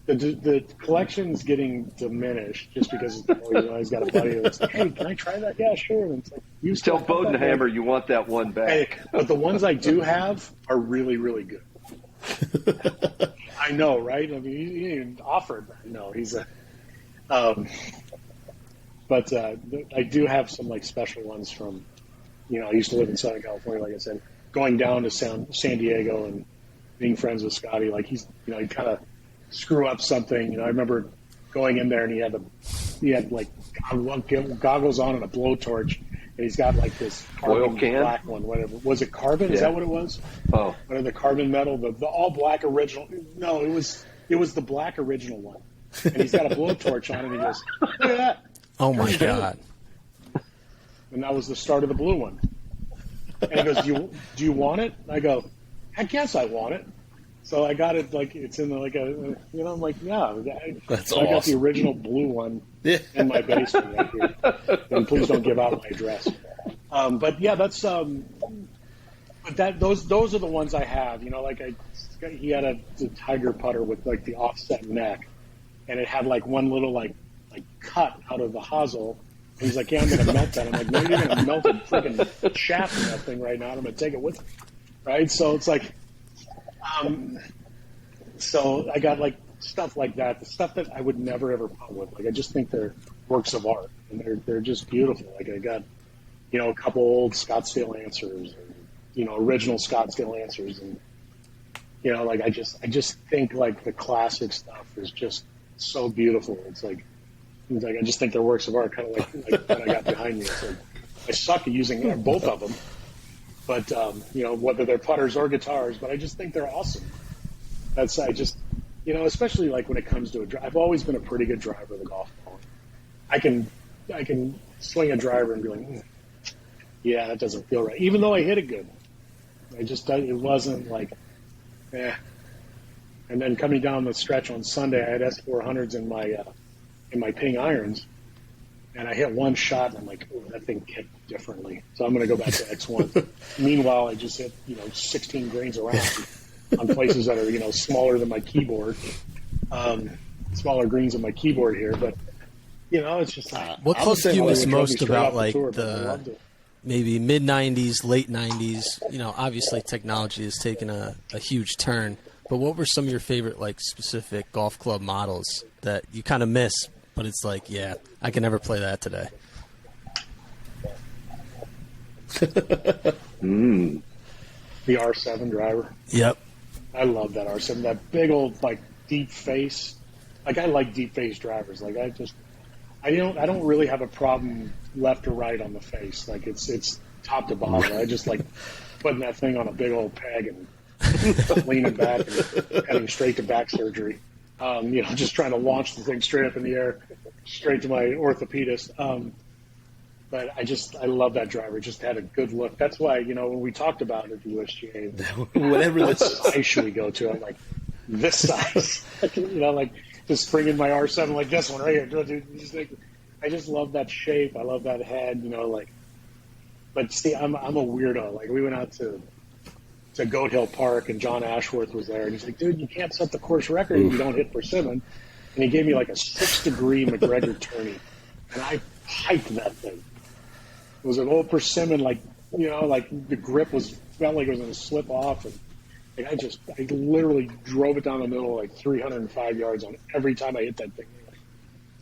The collection's getting diminished just because he's got a buddy that's like, hey, can I try that? Yeah, sure. And it's like, you Tell Bodenhammer you want that one back. Hey, but the ones I do have are really, really good. I know, right? I mean, he even offered that. No, he's a. But I do have some special ones from, I used to live in Southern California, like I said, going down to San Diego and being friends with Scotty. Like, he kind of screw up something. I remember going in there and he had goggles on and a blowtorch, and he's got this carbon black one, whatever. Was it carbon? Yeah. Is that what it was? Oh, or the carbon metal, the all black original? No, it was the black original one. And he's got a blowtorch on, and he goes, "Look at that!" Oh my God! And that was the start of the blue one. And he goes, "Do you want it?" And I go, "Heck yes, I want it." So I got it like it's in like I'm like, yeah, That's I got the awesome. original blue one Yeah. in my basement right here. And please don't give out my address. But yeah, that's but those are the ones I have. Like he had a tiger putter with like the offset neck, and it had like one little like cut out of the hosel. And he's like, yeah, I'm going to melt that. I'm like, no, you're going to melt a freaking shaft in that thing right now. And I'm going to take it with me. Right? So it's like, so I got like stuff like that, the stuff that I would never ever putt with. Like I just think they're works of art, and they're just beautiful. Like I got, a couple old Scottsdale Answers, and, original Scottsdale Answers, and like I just think like the classic stuff is just so beautiful. It's like I just think they're works of art, kind of like what I got behind me. It's like I suck at using both of them, but whether they're putters or guitars, but I just think they're awesome. Especially like when it comes to a drive. I've always been a pretty good driver of the golf ball. I can swing a driver and be like, yeah, that doesn't feel right, even though I hit it good. It wasn't like, eh. And then coming down the stretch on Sunday, I had S400s in my ping irons, and I hit one shot, and I'm like, oh, that thing hit differently. So I'm going to go back to X1. Meanwhile, I just hit 16 grains around on places that are smaller than my keyboard, smaller greens than my keyboard here. But it's just like, What clubs do you miss most about like tour, the maybe mid '90s, late '90s? Obviously technology has taken a huge turn. But what were some of your favorite like specific golf club models that you kind of miss? But it's like, yeah, I can never play that today. The R7 driver. Yep. I love that R7. That big old like deep face. Like I like deep face drivers. Like I don't really have a problem left or right on the face. Like it's top to bottom. I just like putting that thing on a big old peg and leaning back and heading straight to back surgery. Just trying to launch the thing straight up in the air, straight to my orthopedist. But I love that driver. It just had a good look. That's why, when we talked about it at the USGA, Whatever what this size should we go to? I'm like, this size. Like just bring in my R7 like this one right here. Dude, I just love that shape. I love that head, But see, I'm a weirdo. Like we went out to Goat Hill Park, and John Ashworth was there, and he's like, dude, you can't set the course record if you don't hit persimmon. And he gave me like a 6-degree McGregor tourney, and I piped that thing. It was an old persimmon, like the grip felt like it was going to slip off, and like I literally drove it down the middle like 305 yards on every time I hit that thing.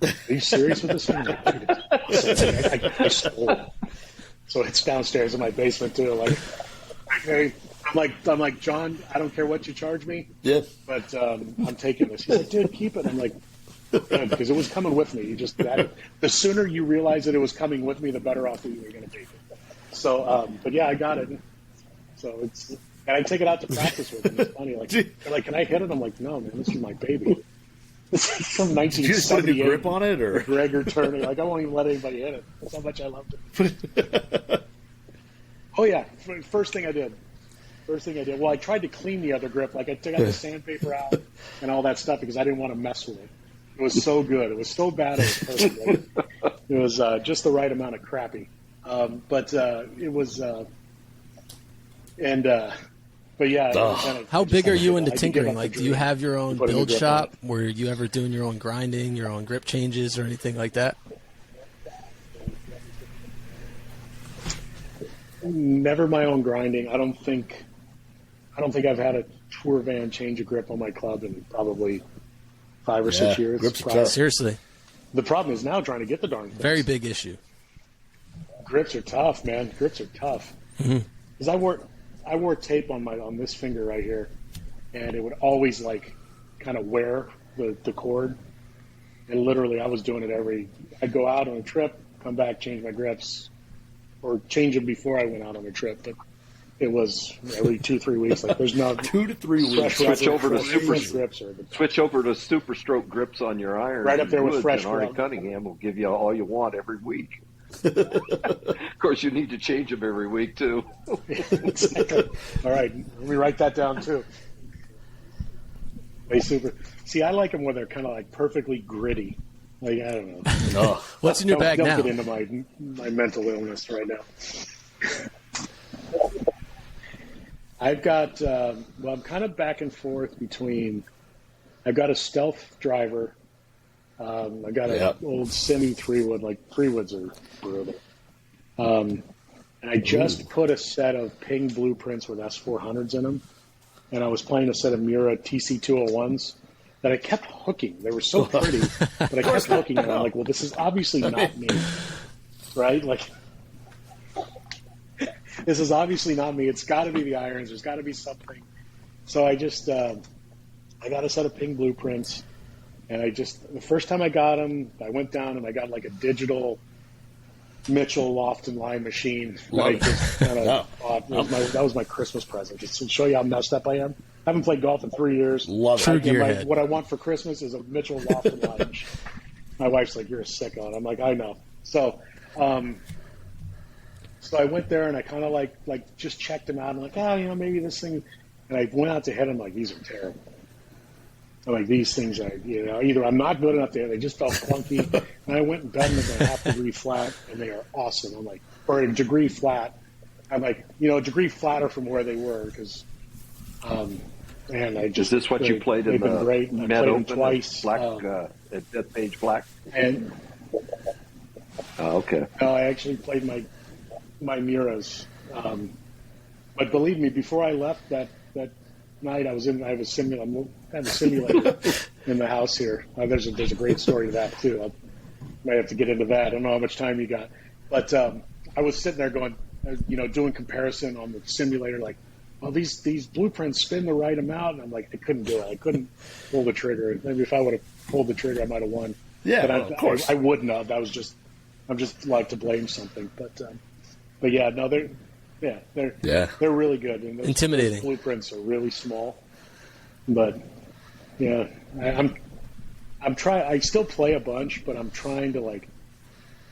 Like, are you serious with this thing? Like, dude, it's awesome. I stole it. So it's downstairs in my basement too. Like, okay. I'm like, John, I don't care what you charge me. Yeah. But I'm taking this. He's like, dude, keep it. I'm like, good, because it was coming with me. The sooner you realize that it was coming with me, the better off you were going to take it. So, but yeah, I got it. So and I take it out to practice with him. It's funny. Like, they're like, can I hit it? I'm like, no, man, this is my baby. It's from 1978. Did you just put a new grip on it, or Gregor Turney? Like, I won't even let anybody hit it. That's how much I loved it. Oh yeah, first thing I did. Well, I tried to clean the other grip. Like I took out the sandpaper out and all that stuff because I didn't want to mess with it. It was so good. It was so bad. It was perfect. Like, it was just the right amount of crappy. But it was, but yeah. How big are you into tinkering? Like, do you have your own build shop? Were you ever doing your own grinding, your own grip changes, or anything like that? Never my own grinding. I don't think I've had a tour van change a grip on my club in probably 5 or 6 years. Grips are tough. Seriously. The problem is now trying to get the darn things. Very big issue. Grips are tough, man. Grips are tough. Because I wore tape on this finger right here, and it would always like kind of wear the cord. And literally, I was doing it I'd go out on a trip, come back, change my grips, or change them before I went out on a trip. But it was every 2-3 weeks. Like there's no 2 to 3 weeks. Switch over to Super Stroke grips on your iron. Right up there with fresh. And Arnie Cunningham will give you all you want every week. Of course, you need to change them every week too. Exactly. All right, let me write that down too. Way super. See, I like them when they're kind of like perfectly gritty. Like, I don't know. Oh, What's in your bag Don't now? get into my mental illness right now. I've got, well, I'm kind of back and forth between, I've got a stealth driver. I got an old semi 3-wood, like 3-woods are brutal. And I just put a set of Ping blueprints with S400s in them. And I was playing a set of Mura TC201s that I kept hooking. They were so pretty, but I kept hooking. And I'm like, well, this is obviously not me, right? Like, this is obviously not me. It's got to be the irons. There's got to be something. So I just, I got a set of Ping blueprints. And the first time I got them, I went down and I got like a digital Mitchell loft and line machine. Love I it. just kind of thought that was my Christmas present, just to show you how messed up I am. I haven't played golf in 3 years. Love it. True gearhead. What I want for Christmas is a Mitchell loft and line machine. My wife's like, "You're a sicko," and I'm like, "I know." So, so I went there and I kind of like just checked them out. I'm like, maybe this thing. And I went out to hit them like, these are terrible. I'm like, these things are, either I'm not good enough there. They just felt clunky. And I went and bet them at a half-degree flat, and they are awesome. I'm like, or a degree flat. I'm like, a degree flatter from where they were because, and I just. Is this what you played in the great. I Met played them Open twice. Black at Bethpage Black? And okay. no, I actually played my Muras. But believe me, before I left that night, I have a simulator in the house here. There's a great story to that too. I might have to get into that. I don't know how much time you got, but I was sitting there going, doing comparison on the simulator, like, well, these blueprints spin the right amount, and I'm like, I couldn't do it. I couldn't pull the trigger. Maybe if I would have pulled the trigger, I might have won. Yeah, but of course. I wouldn't have. I'm just like to blame something, but yeah, no, they're really good. And Intimidating. Those blueprints are really small, but yeah, I'm trying. I still play a bunch, but I'm trying to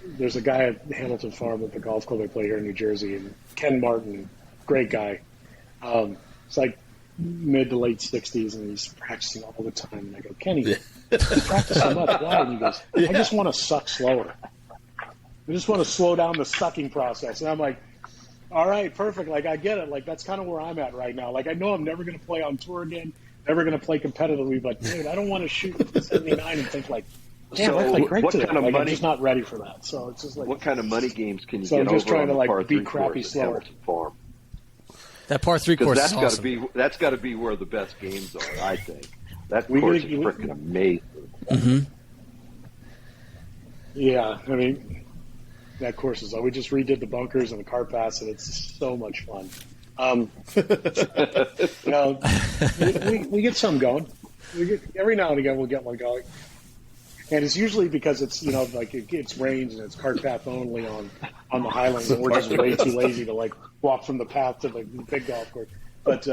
There's a guy at Hamilton Farm at the golf club I play here in New Jersey, and Ken Martin, great guy. It's like mid to late 60s, and he's practicing all the time. And I go, Kenny, you practice so much. Why? And he goes, I just want to suck slower. I just want to slow down the sucking process. And I'm like, all right, perfect. Like, I get it. Like, that's kind of where I'm at right now. Like, I know I'm never going to play on tour again, never going to play competitively, but, dude, I don't want to shoot 79 and think, like, damn, So I played great what today. kind of I'm money- just not ready for that. So it's just like, What kind of money games can you So get I'm just over trying on to, the par be 3 crappy course at slower. Hamilton Farm? That par 3 Because course is awesome. that's got to be where the best games are, I think. That We course gotta- is freaking amazing. Mm-hmm. yeah, I mean, that course is, we just redid the bunkers and the car pass, and it's so much fun. We get some going. Every now and again, we'll get one going. And it's usually because it's, it's range and it's cart path only on the Highlands, and we're just way too lazy to, walk from the path to the big golf course. But,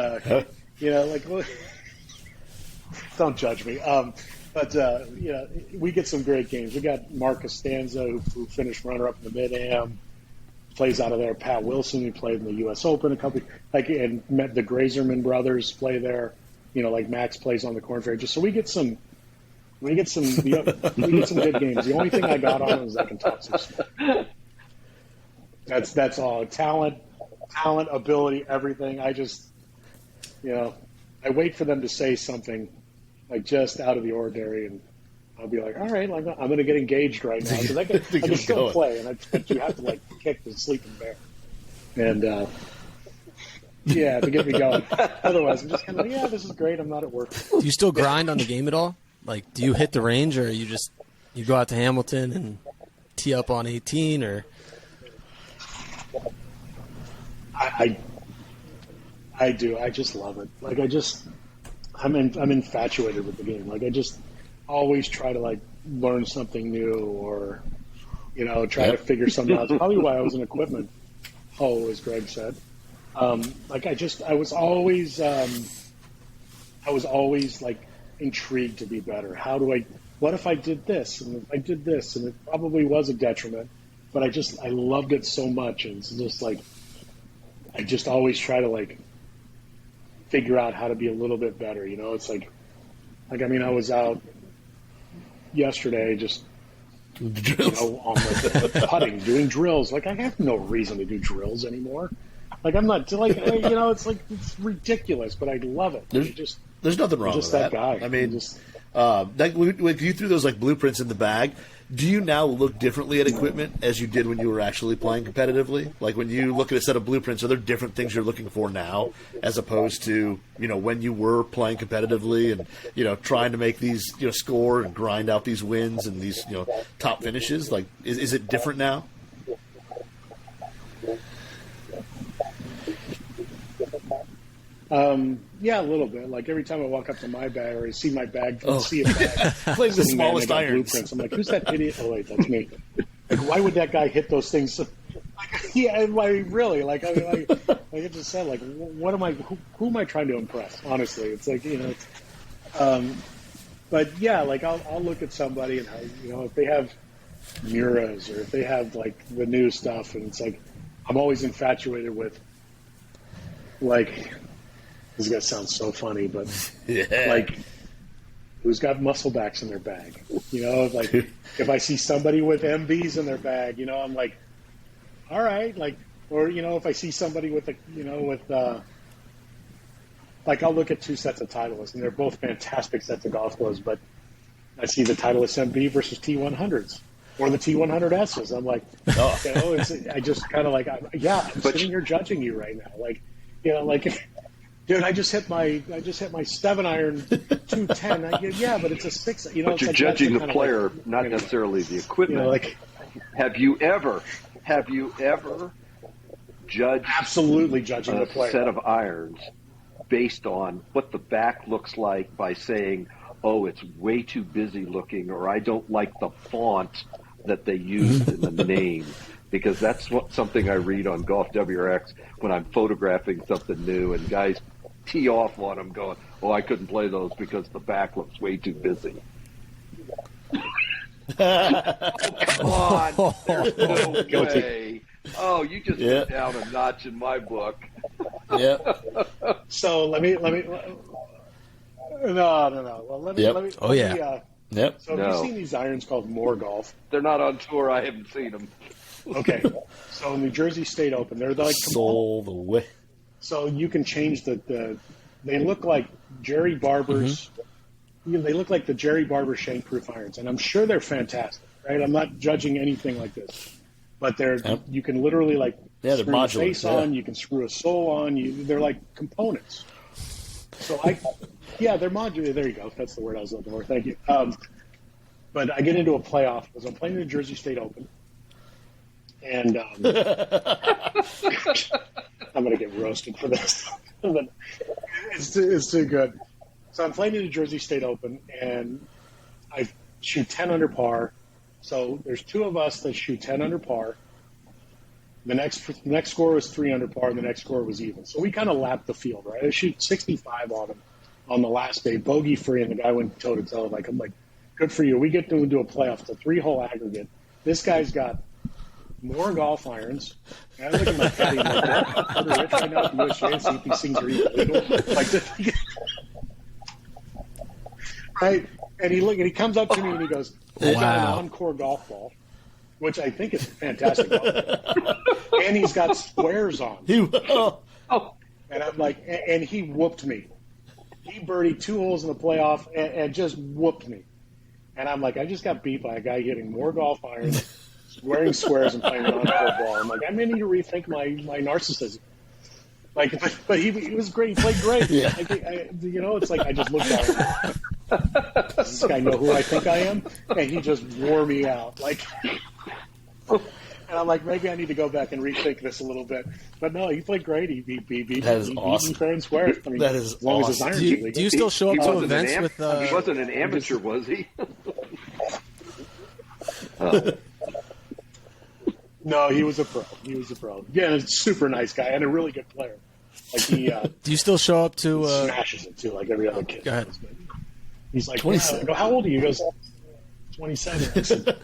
don't judge me. We get some great games. We got Mark Costanza, who finished runner-up in the Mid-Am, plays out of there. Pat Wilson, who played in the U.S. Open a couple, and met the Grazerman brothers play there. Max plays on the Corn Ferry. So we get some good games. The only thing I got on them is I can talk some stuff. That's all. Talent, ability, everything. I just, I wait for them to say something just out of the ordinary, and I'll be like, all right, I'm going to get engaged right now because I can still play, but you have to kick the sleeping bear, and to get me going. Otherwise, I'm just kind of this is great. I'm not at work. Do you still grind on the game at all? Do you hit the range, or you go out to Hamilton and tee up on 18, or? I do. I just love it. I'm infatuated with the game. I just always try to learn something new, or try to figure something out. It's probably why I was an equipment hoe, as Greg said. I was always intrigued to be better. What if I did this, and if I did this, and it probably was a detriment, but I loved it so much, and it's just I just always try to figure out how to be a little bit better. It's Like, I mean, I was out yesterday just, on the putting, doing drills. Like, I have no reason to do drills anymore. Like, I'm not, like, it's like, it's ridiculous, but I love it. There's nothing wrong with that guy. I mean, like, when you threw those, like, blueprints in the bag, do you now look differently at equipment as you did when you were actually playing competitively? Like, when you look at a set of blueprints, are there different things you're looking for now as opposed to, when you were playing competitively and, trying to make these, score and grind out these wins and these, top finishes? Like, is it different now? Yeah, a little bit. Like, every time I walk up to my bag or I see my bag, see a bag playing the smallest irons. Blueprints. I'm like, who's that idiot? Oh, wait, that's me. Like, why would that guy hit those things? Yeah, really? Like, I just said, like, what am I? Who am I trying to impress? Honestly, it's like, but yeah, like, I'll look at somebody and if they have Muras or if they have like the new stuff, and it's like, I'm always infatuated with, like. This is going to sound so funny, but like, who's got muscle backs in their bag? Like, if I see somebody with MVs in their bag, I'm like, all right, like, or if I see somebody with like, I'll look at two sets of Titleists, and they're both fantastic sets of golf clubs, but I see the Titleist MV versus T100s or the T100Ss. I'm like, I just kind of like, I'm sitting here judging you right now, like, like. Dude, I just hit my 7-iron 210. Yeah, but it's a 6. But you're like, judging the player, not necessarily the equipment. Have you ever judged absolutely judging the player, a set of irons based on what the back looks like by saying, "Oh, it's way too busy looking," or "I don't like the font that they used in the name." Because that's something I read on Golf WRX when I'm photographing something new, and guys tee off on them going, "Oh, I couldn't play those because the back looks way too busy." Come on, there's no way. Oh, you just went down a notch in my book. Yep. So let me. No. Well, let me. Yep. So have you seen these irons called More Golf? They're not on tour. I haven't seen them. Okay, so New Jersey State Open, they're like sold away. So you can change the they look like Jerry Barber's. They look like the Jerry Barber shank-proof irons, and I'm sure they're fantastic. Right, I'm not judging anything like this, but you can literally like they're screw modular, a face on, you can screw a sole on. They're like components. So they're modular. There you go. That's the word I was looking for. Thank you. But I get into a playoff because I'm playing the Jersey State Open. And I'm going to get roasted for this. But it's too good. So I'm playing in the Jersey State Open, and I shoot 10 under par. So there's two of us that shoot 10 under par. The next score was 3 under par, and the next score was even. So we kind of lapped the field, right? I shoot 65 on him on the last day, bogey free, and the guy went toe to toe. I'm like, good for you. We get to do a playoff. It's a 3-hole aggregate. This guy's got more golf irons. And I look at my caddy and I'm like, rich right now at the USGA and see if these things are even legal. Like this. Right? And he comes up to me and he goes, he's got an Encore golf ball, which I think is a fantastic golf ball. And he's got squares on. And I'm like, and he whooped me. He birdied 2 holes in the playoff and just whooped me. And I'm like, I just got beat by a guy hitting more golf irons, wearing squares, and playing an encore ball. I'm like, I may need to rethink my narcissism. Like, but he was great. He played great. Yeah. Like, it's like I just looked at him. Does this guy know who I think I am? And he just wore me out. Like, and I'm like, maybe I need to go back and rethink this a little bit. But no, he played great. He beat awesome. fair and square. I mean, that is as long awesome. as his irons Do you still show up to events with? He wasn't an amateur, was he? No, he was a pro. Yeah, a super nice guy and a really good player. Like he. Do you still show up to? Smashes it too, like every other kid. Go ahead. He's like, 27. I go, how old are you? He goes, 27. I said,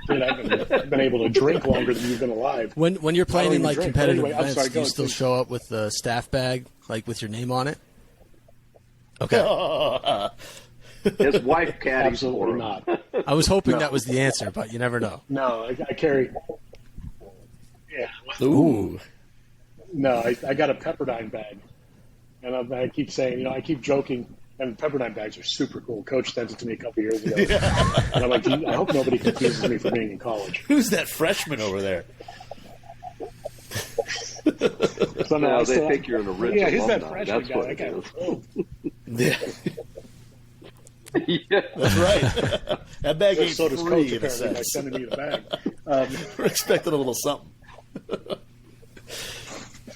dude, I've been able to drink longer than you've been alive. When you're playing in like drink. competitive Anyway, events, sorry, do you still show up with the staff bag, like with your name on it? Okay. His wife caddies for Absolutely him. not. I was hoping that was the answer, but you never know. No, I carry. Yeah. Ooh. No, I got a Pepperdine bag, and I keep saying, I keep joking. And Pepperdine bags are super cool. Coach sent it to me a couple years ago, and I'm like, I hope nobody confuses me for being in college. Who's that freshman over there? So No, they think you're an original. Yeah, he's that alumni. freshman That's guy. what That guy it was Yeah, cool. yeah. that's right. That bag ain't So does free Coach in a apparently by sense. sending me the bag. We're expecting a little something.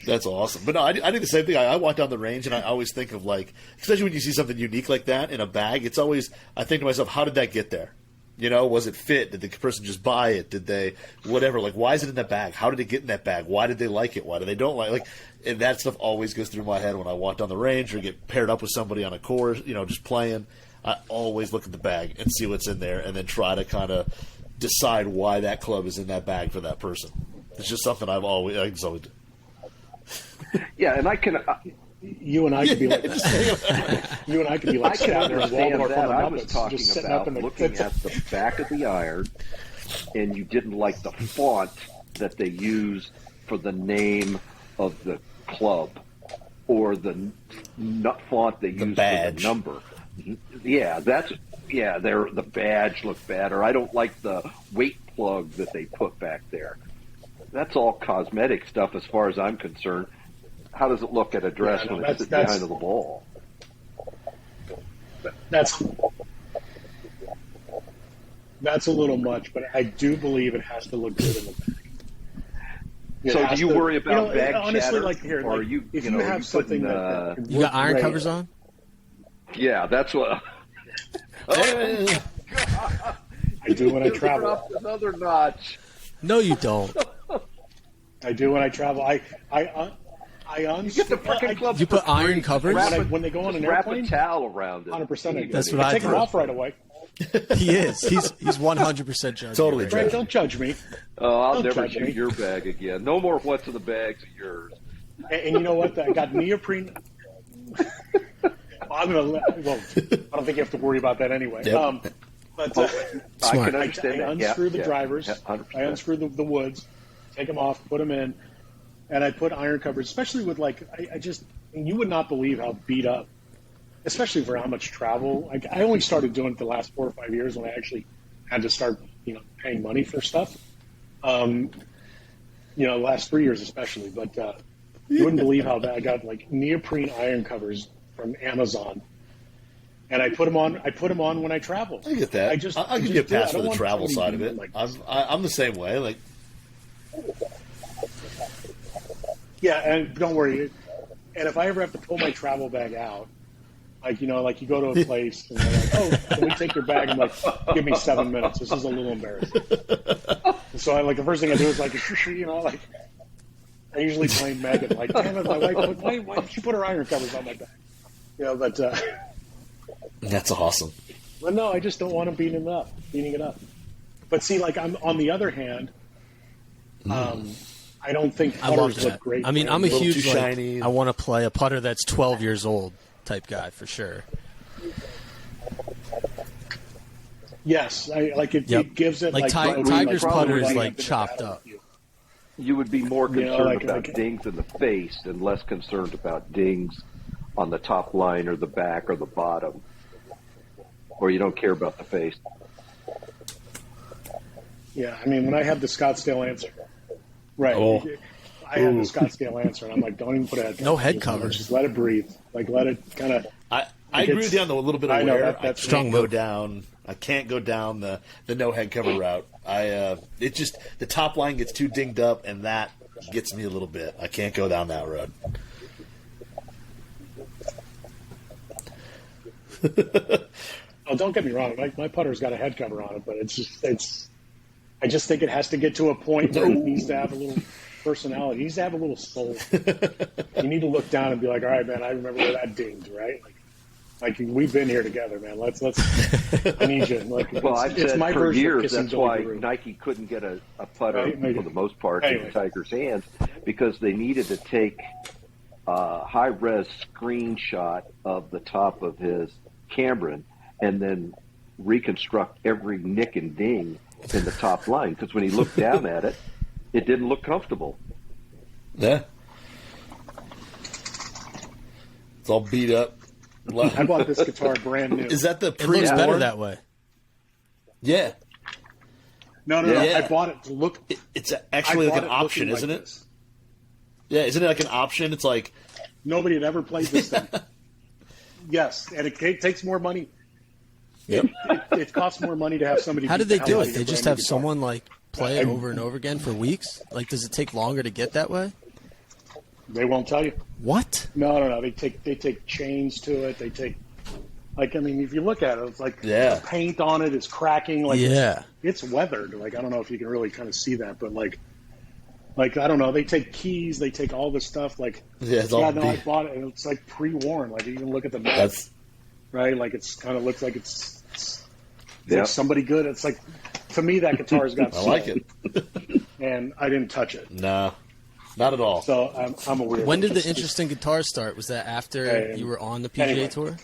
That's awesome. But no, I do the same thing. I walk down the range and I always think of like, especially when you see something unique like that in a bag, it's always, I think to myself, how did that get there? Was it fit? Did the person just buy it? Did they, whatever, like, why is it in that bag? How did it get in that bag? Why did they like it? Why do they don't like and that stuff always goes through my head when I walk down the range or get paired up with somebody on a course, just playing. I always look at the bag and see what's in there and then try to kind of decide why that club is in that bag for that person. It's just something I just always do. Yeah, and I can. You and I could be like, you and I could be like I can standing there in understand Waldorf that. on the I was Muppets, talking just sitting up about in the looking at the back of the iron, and you didn't like the font that they use for the name of the club, or the font they use badge. for the number. Yeah, the badge looked bad, or I don't like the weight plug that they put back there. That's all cosmetic stuff as far as I'm concerned. How does it look at a dress when it's sitting behind the ball? That's a little much, but I do believe it has to look good in the bag. So do you worry about bag honestly, chatter? Or are you, if you you know, have something that You got iron covers on? Yeah, that's what. I do when I travel. Dropped another notch. No, you don't. I do when I travel. I You get the freaking club. You put iron covers? when they go on an Wrap airplane, a towel around it. 100%. I do. That's what I take do. them off right away. He is. He's 100% judging. Totally right? Right, don't judge me. Oh, I'll Don't never judge me. shoot your bag again. No more what's in the bags of yours. And you know what? I got neoprene. I don't think you have to worry about that anyway. Yep. But I Smart. can understand I that. unscrew the drivers. Yeah, 100%. I unscrew the woods, take them off, put them in, and I put iron covers, especially with and you would not believe how beat up, especially for how much travel. I only started doing it the last 4 or 5 years when I actually had to start, paying money for stuff. The last 3 years especially, but you wouldn't believe how bad I got neoprene iron covers from Amazon. And I put them on. I put them on when I travel. I get that. I'll give you a pass for the travel side of it. I'm the same way. Like, yeah, and don't worry. And if I ever have to pull my travel bag out, you go to a place and they're like, "Oh, can we take your bag?" I'm like, "Give me 7 minutes. This is a little embarrassing." And so the first thing I do is I usually blame Megan. Like, damn it, my wife, why did she put her iron covers on my bag? But. that's awesome. Well, no, I just don't want them beating it up. But see, I'm on the other hand, I don't think I love putters look that. great. I mean, I'm a little huge, too shiny. I want to play a putter that's 12 years old type guy for sure. Yes, it gives it Tiger's putter is like chopped up. You would be more concerned about like- dings in the face and less concerned about dings on the top line or the back or the bottom. Or you don't care about the face. Yeah, I mean, when I had the Scottsdale answer, right? Oh. I had the Scottsdale answer, and I'm like, don't even put a head cover. No head cover. Just let it breathe. Let it kind of. I agree with you on the little bit of I know, wear. that's I strong can't go move. down. I can't go down the no head cover route. It just the top line gets too dinged up, and that gets me a little bit. I can't go down that road. Oh, don't get me wrong. My putter's got a head cover on it, but I just think it has to get to a point where it needs to have a little personality. It needs to have a little soul. You need to look down and be like, all right, man, I remember where that dinged, right? Like we've been here together, man. Let's. I need you. Well, I've it's said my for version of years kissing that's Billy why Guru. Nike couldn't get a putter Right, for the most part in anyway. the Tiger's hands because they needed to take a high-res screenshot of the top of his Camryn and then reconstruct every nick and ding in the top line, because when he looked down at it, it didn't look comfortable. Yeah. It's all beat up. I bought this guitar brand new. Is that the It looks better pre-worn? that way. Yeah. No. Yeah. I bought it to look. It's actually I like bought an it option, looking isn't like it? this. Yeah, isn't it like an option? It's like, Nobody had ever played this thing. Yes, and it takes more money. yep. It costs more money to have somebody. How beat did they the do hell it? out of They your just brand have new guitar. someone like play it over and over again for weeks? Like, does it take longer to get that way? They won't tell you. What? No. They take chains to it. They take, like, I mean, if you look at it, it's like Yeah. the paint on it is cracking. Like, Yeah. it's weathered. Like, I don't know if you can really kind of see that, but like I don't know. They take keys. They take all this stuff. Like, Yeah, it's all I beat. bought it, and it's like pre-worn. Like, you can look at the back, That's right? Like, it's kind of looks like it's Yeah. like somebody good. It's like, to me, that guitar's got I like soul, it. and I didn't touch it. Nah, not at all. So I'm a weirdo. When did the interesting guitar start? Was that after Hey, you were on the PGA anyway. Tour?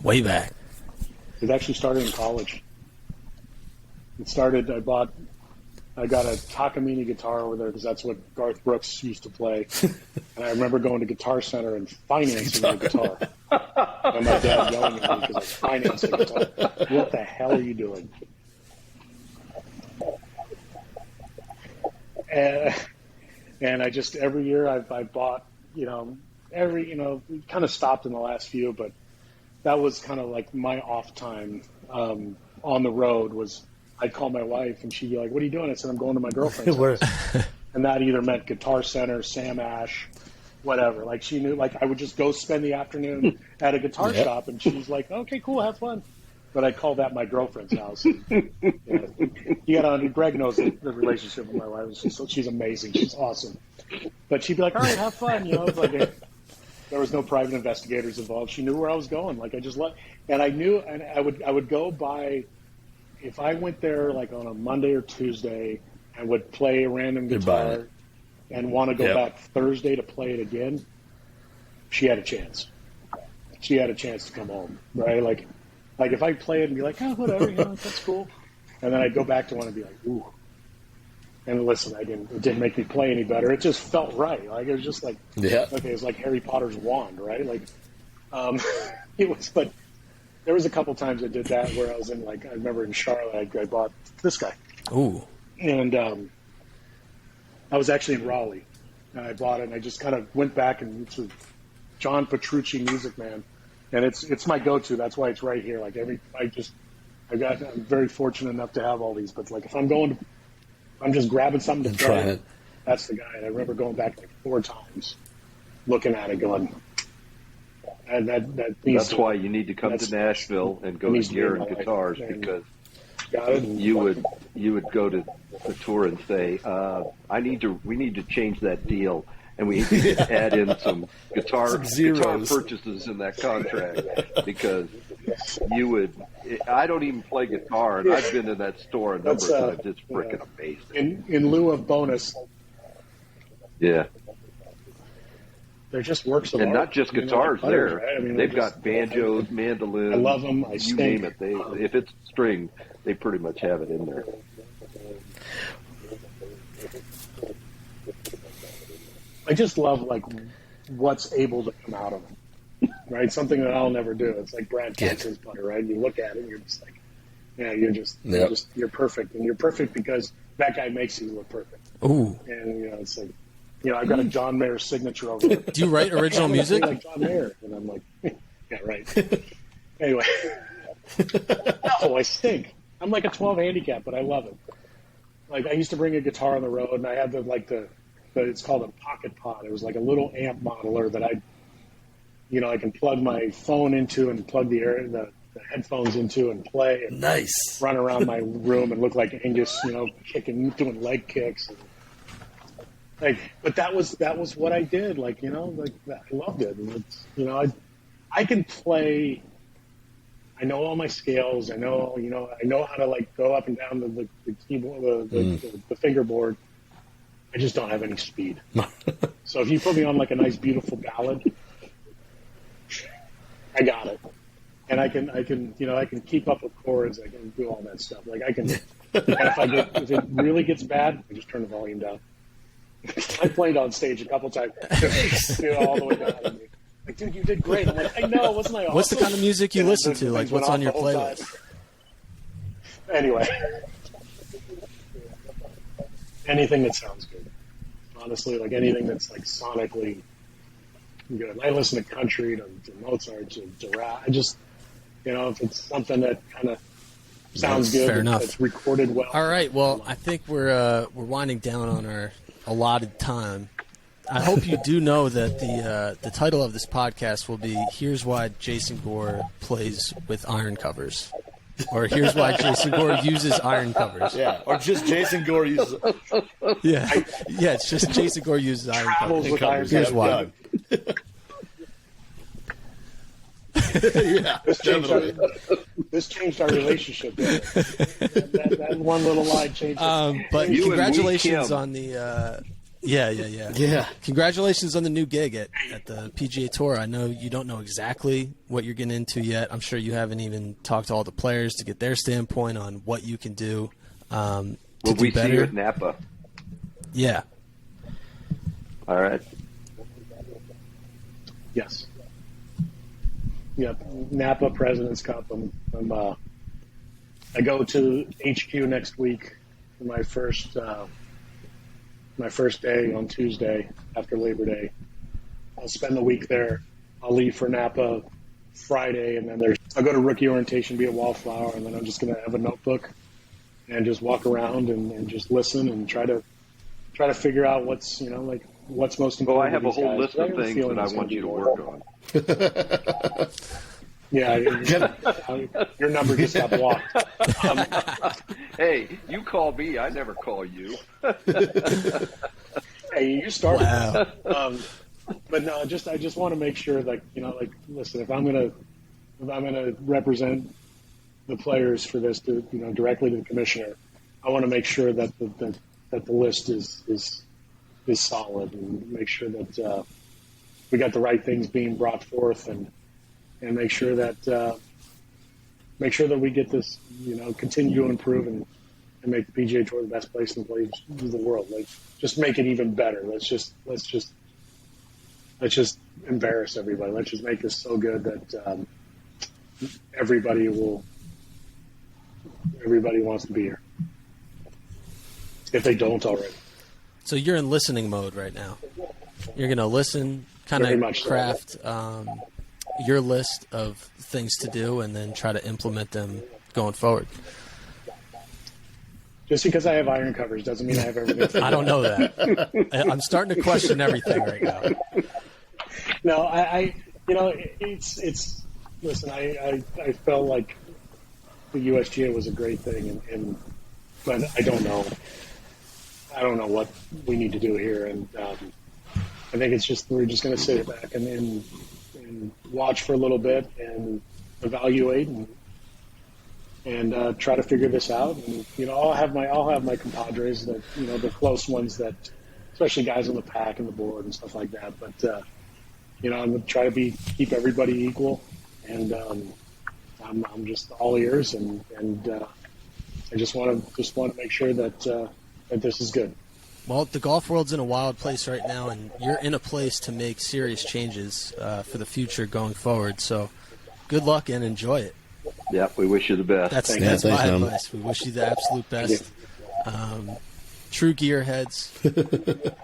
Way back. It actually started in college. It started. I got a Takamine guitar over there because that's what Garth Brooks used to play. And I remember going to Guitar Center and financing the guitar. And my dad yelling at me because I financed the guitar. What the hell are you doing? And I just every year I bought, kind of stopped in the last few, but that was kind of like my off time on the road was I'd call my wife and she'd be like, "What are you doing?" I said, "I'm going to my girlfriend's house." And that either meant Guitar Center, Sam Ash, whatever. Like she knew, like I would just go spend the afternoon at a guitar shop, and she's like, "Okay, cool, have fun." But I call that my girlfriend's house. Greg knows the relationship with my wife. She's amazing. She's awesome. But she'd be like, "All right, have fun." It's like there was no private investigators involved. She knew where I was going. Like I just and I knew, and I would go by. If I went there like on a Monday or Tuesday and would play a random You're buying guitar it. and want to go Yep. back Thursday to play it again, she had a chance. She had a chance to come home, right? Like if I play it and be like, "Oh, whatever, that's cool," and then I'd go back to one and be like, "Ooh." And listen, it didn't make me play any better. It just felt right. Like it was just like, Yeah. okay, it was like Harry Potter's wand, right? Like, it was. But there was a couple times I did that where I was in I remember in Charlotte, I bought this guy, Ooh. and I was actually in Raleigh, and I bought it, and I just kind of went back and it's a John Petrucci Music Man, and it's my go-to. That's why it's right here. Like I'm very fortunate enough to have all these, but like if I'm just grabbing something to Trying play. it. That's the guy. And I remember going back like 4 times, looking at it, going, and that needs That's why you need to come to Nashville and go to needs to be Gear in and my life. Guitars, And because got it. you would go to the tour and say, we need to change that deal, and we need to add in some guitar zeros. purchases in that contract, because I don't even play guitar, and I've been in that store a number That's, of times. It's freaking amazing. In lieu of bonus, Yeah. they're just works of And art. not just like guitars butter, there. right? I mean, They've they're just- got banjos, mandolins. I love 'em. I You stink. name it. If it's stringed, they pretty much have it in there. I just love what's able to come out of them, right? Something that I'll never do. It's like Brad Kenson's putter, right? You look at it, and you're just like, yeah, you're perfect, and you're perfect because that guy makes you look perfect. Ooh. And it's like, I've got a John Mayer signature over there. Do you write original I'm gonna play music? like John Mayer, and I'm like, yeah, right. Anyway, no, I stink. I'm like a 12 handicap, but I love it. Like I used to bring a guitar on the road, and I had it's called a pocket pod. It was like a little amp modeler that I can plug my phone into and plug the headphones into and play and Nice. run around my room and look like Angus, kicking, doing leg kicks. But that was what I did. I loved it. And it's, I can play. I know all my scales. I know how to go up and down the keyboard, the fingerboard. I just don't have any speed. So if you put me on a nice, beautiful ballad, I got it. And I can keep up with chords. I can do all that stuff. Like I can, and if it really gets bad, I just turn the volume down. I played on stage a couple times, all the way down. Like, dude, you did great. I'm like, I know, wasn't I awesome? What's the kind of music you listen to? Like, what's on your playlist? Anyway, anything that sounds good. Honestly, like anything that's like sonically good. I listen to country, to Mozart, to rap. I just, if it's something that kind of sounds good, fair enough. It's recorded well. All right. Well, I think we're winding down on our allotted time. I hope you do know that the title of this podcast will be "Here's Why Jason Gore Plays with Iron Covers," or "Here's Why Jason Gore Uses Iron Covers." Yeah, or just Jason Gore uses. Yeah, it's just Jason Gore uses iron covers. With iron Here's covers. why. Yeah, This changed our relationship. That one little line changed it. But You and congratulations Kim. on the yeah. yeah. Congratulations on the new gig at the PGA Tour. I know you don't know exactly what you're getting into yet. I'm sure you haven't even talked to all the players to get their standpoint on what you can do. To Will do we better. see you at Napa? Yeah. All right. Yes. Yep. Napa President's Cup. I go to HQ next week for my first day on Tuesday after Labor Day. I'll spend the week there. I'll leave for Napa Friday, and then I'll go to rookie orientation, be a wallflower, and then I'm just going to have a notebook and just walk around and just listen and try to figure out what's what's most important. Well, I have to a these whole guys. list I of have a things feeling that I it's want gonna you to be work more. on. Yeah, your number just got blocked. Hey, you call me. I never call you. Hey, you started. Wow. But no, I just want to make sure that listen, if I'm gonna represent the players for this, directly to the commissioner, I want to make sure that the list is solid and make sure that we got the right things being brought forth and make sure that we get this, continue to improve and make the PGA Tour the best place in the world. Like, just make it even better. Let's just embarrass everybody. Let's just make this so good that everybody wants to be here if they don't already. So you're in listening mode right now. You're going to listen, kind Very of much so. craft your list of things to do, and then try to implement them going forward. Just because I have iron covers doesn't mean I have everything. I don't know that. I'm starting to question everything right now. No, it's listen, I felt like the USGA was a great thing, but I don't know what we need to do here, and I think we're just going to sit back and watch for a little bit and evaluate and try to figure this out. And I'll have my compadres that the close ones that, especially guys on the pack and the board and stuff like that. But I'm going to try to keep everybody equal, and I'm just all ears, and I just want to make sure that this is good. Well, the golf world's in a wild place right now, and you're in a place to make serious changes for the future going forward. So good luck and enjoy it. Yep, we wish you the best. That's Thanks, my man. advice. We wish you the absolute best. True gearheads.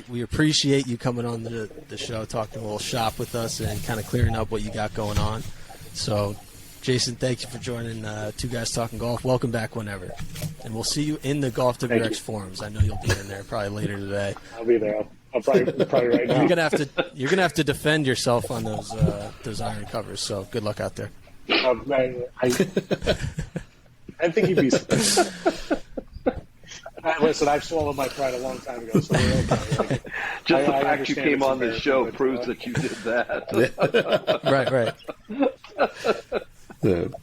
we appreciate you coming on the show, talking a little shop with us, and kind of clearing up what you got going on. So, Jason, thank you for joining Two Guys Talking Golf. Welcome back whenever. And we'll see you in the Golf Thank you. WX forums. I know you'll be in there probably later today. I'll be there. I'll probably right now. You're gonna have to defend yourself on those iron covers. So good luck out there. I think you'd be surprised. Listen, I've swallowed my pride a long time ago, so we're okay. Just the I fact you understand came it's on this show embarrassing, proves but, that you did that. Right.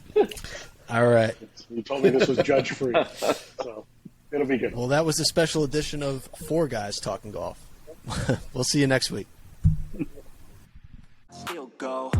All right. You told me this was judge free, so it'll be good. Well, that was a special edition of Four Guys Talking Golf. We'll see you next week. Still go.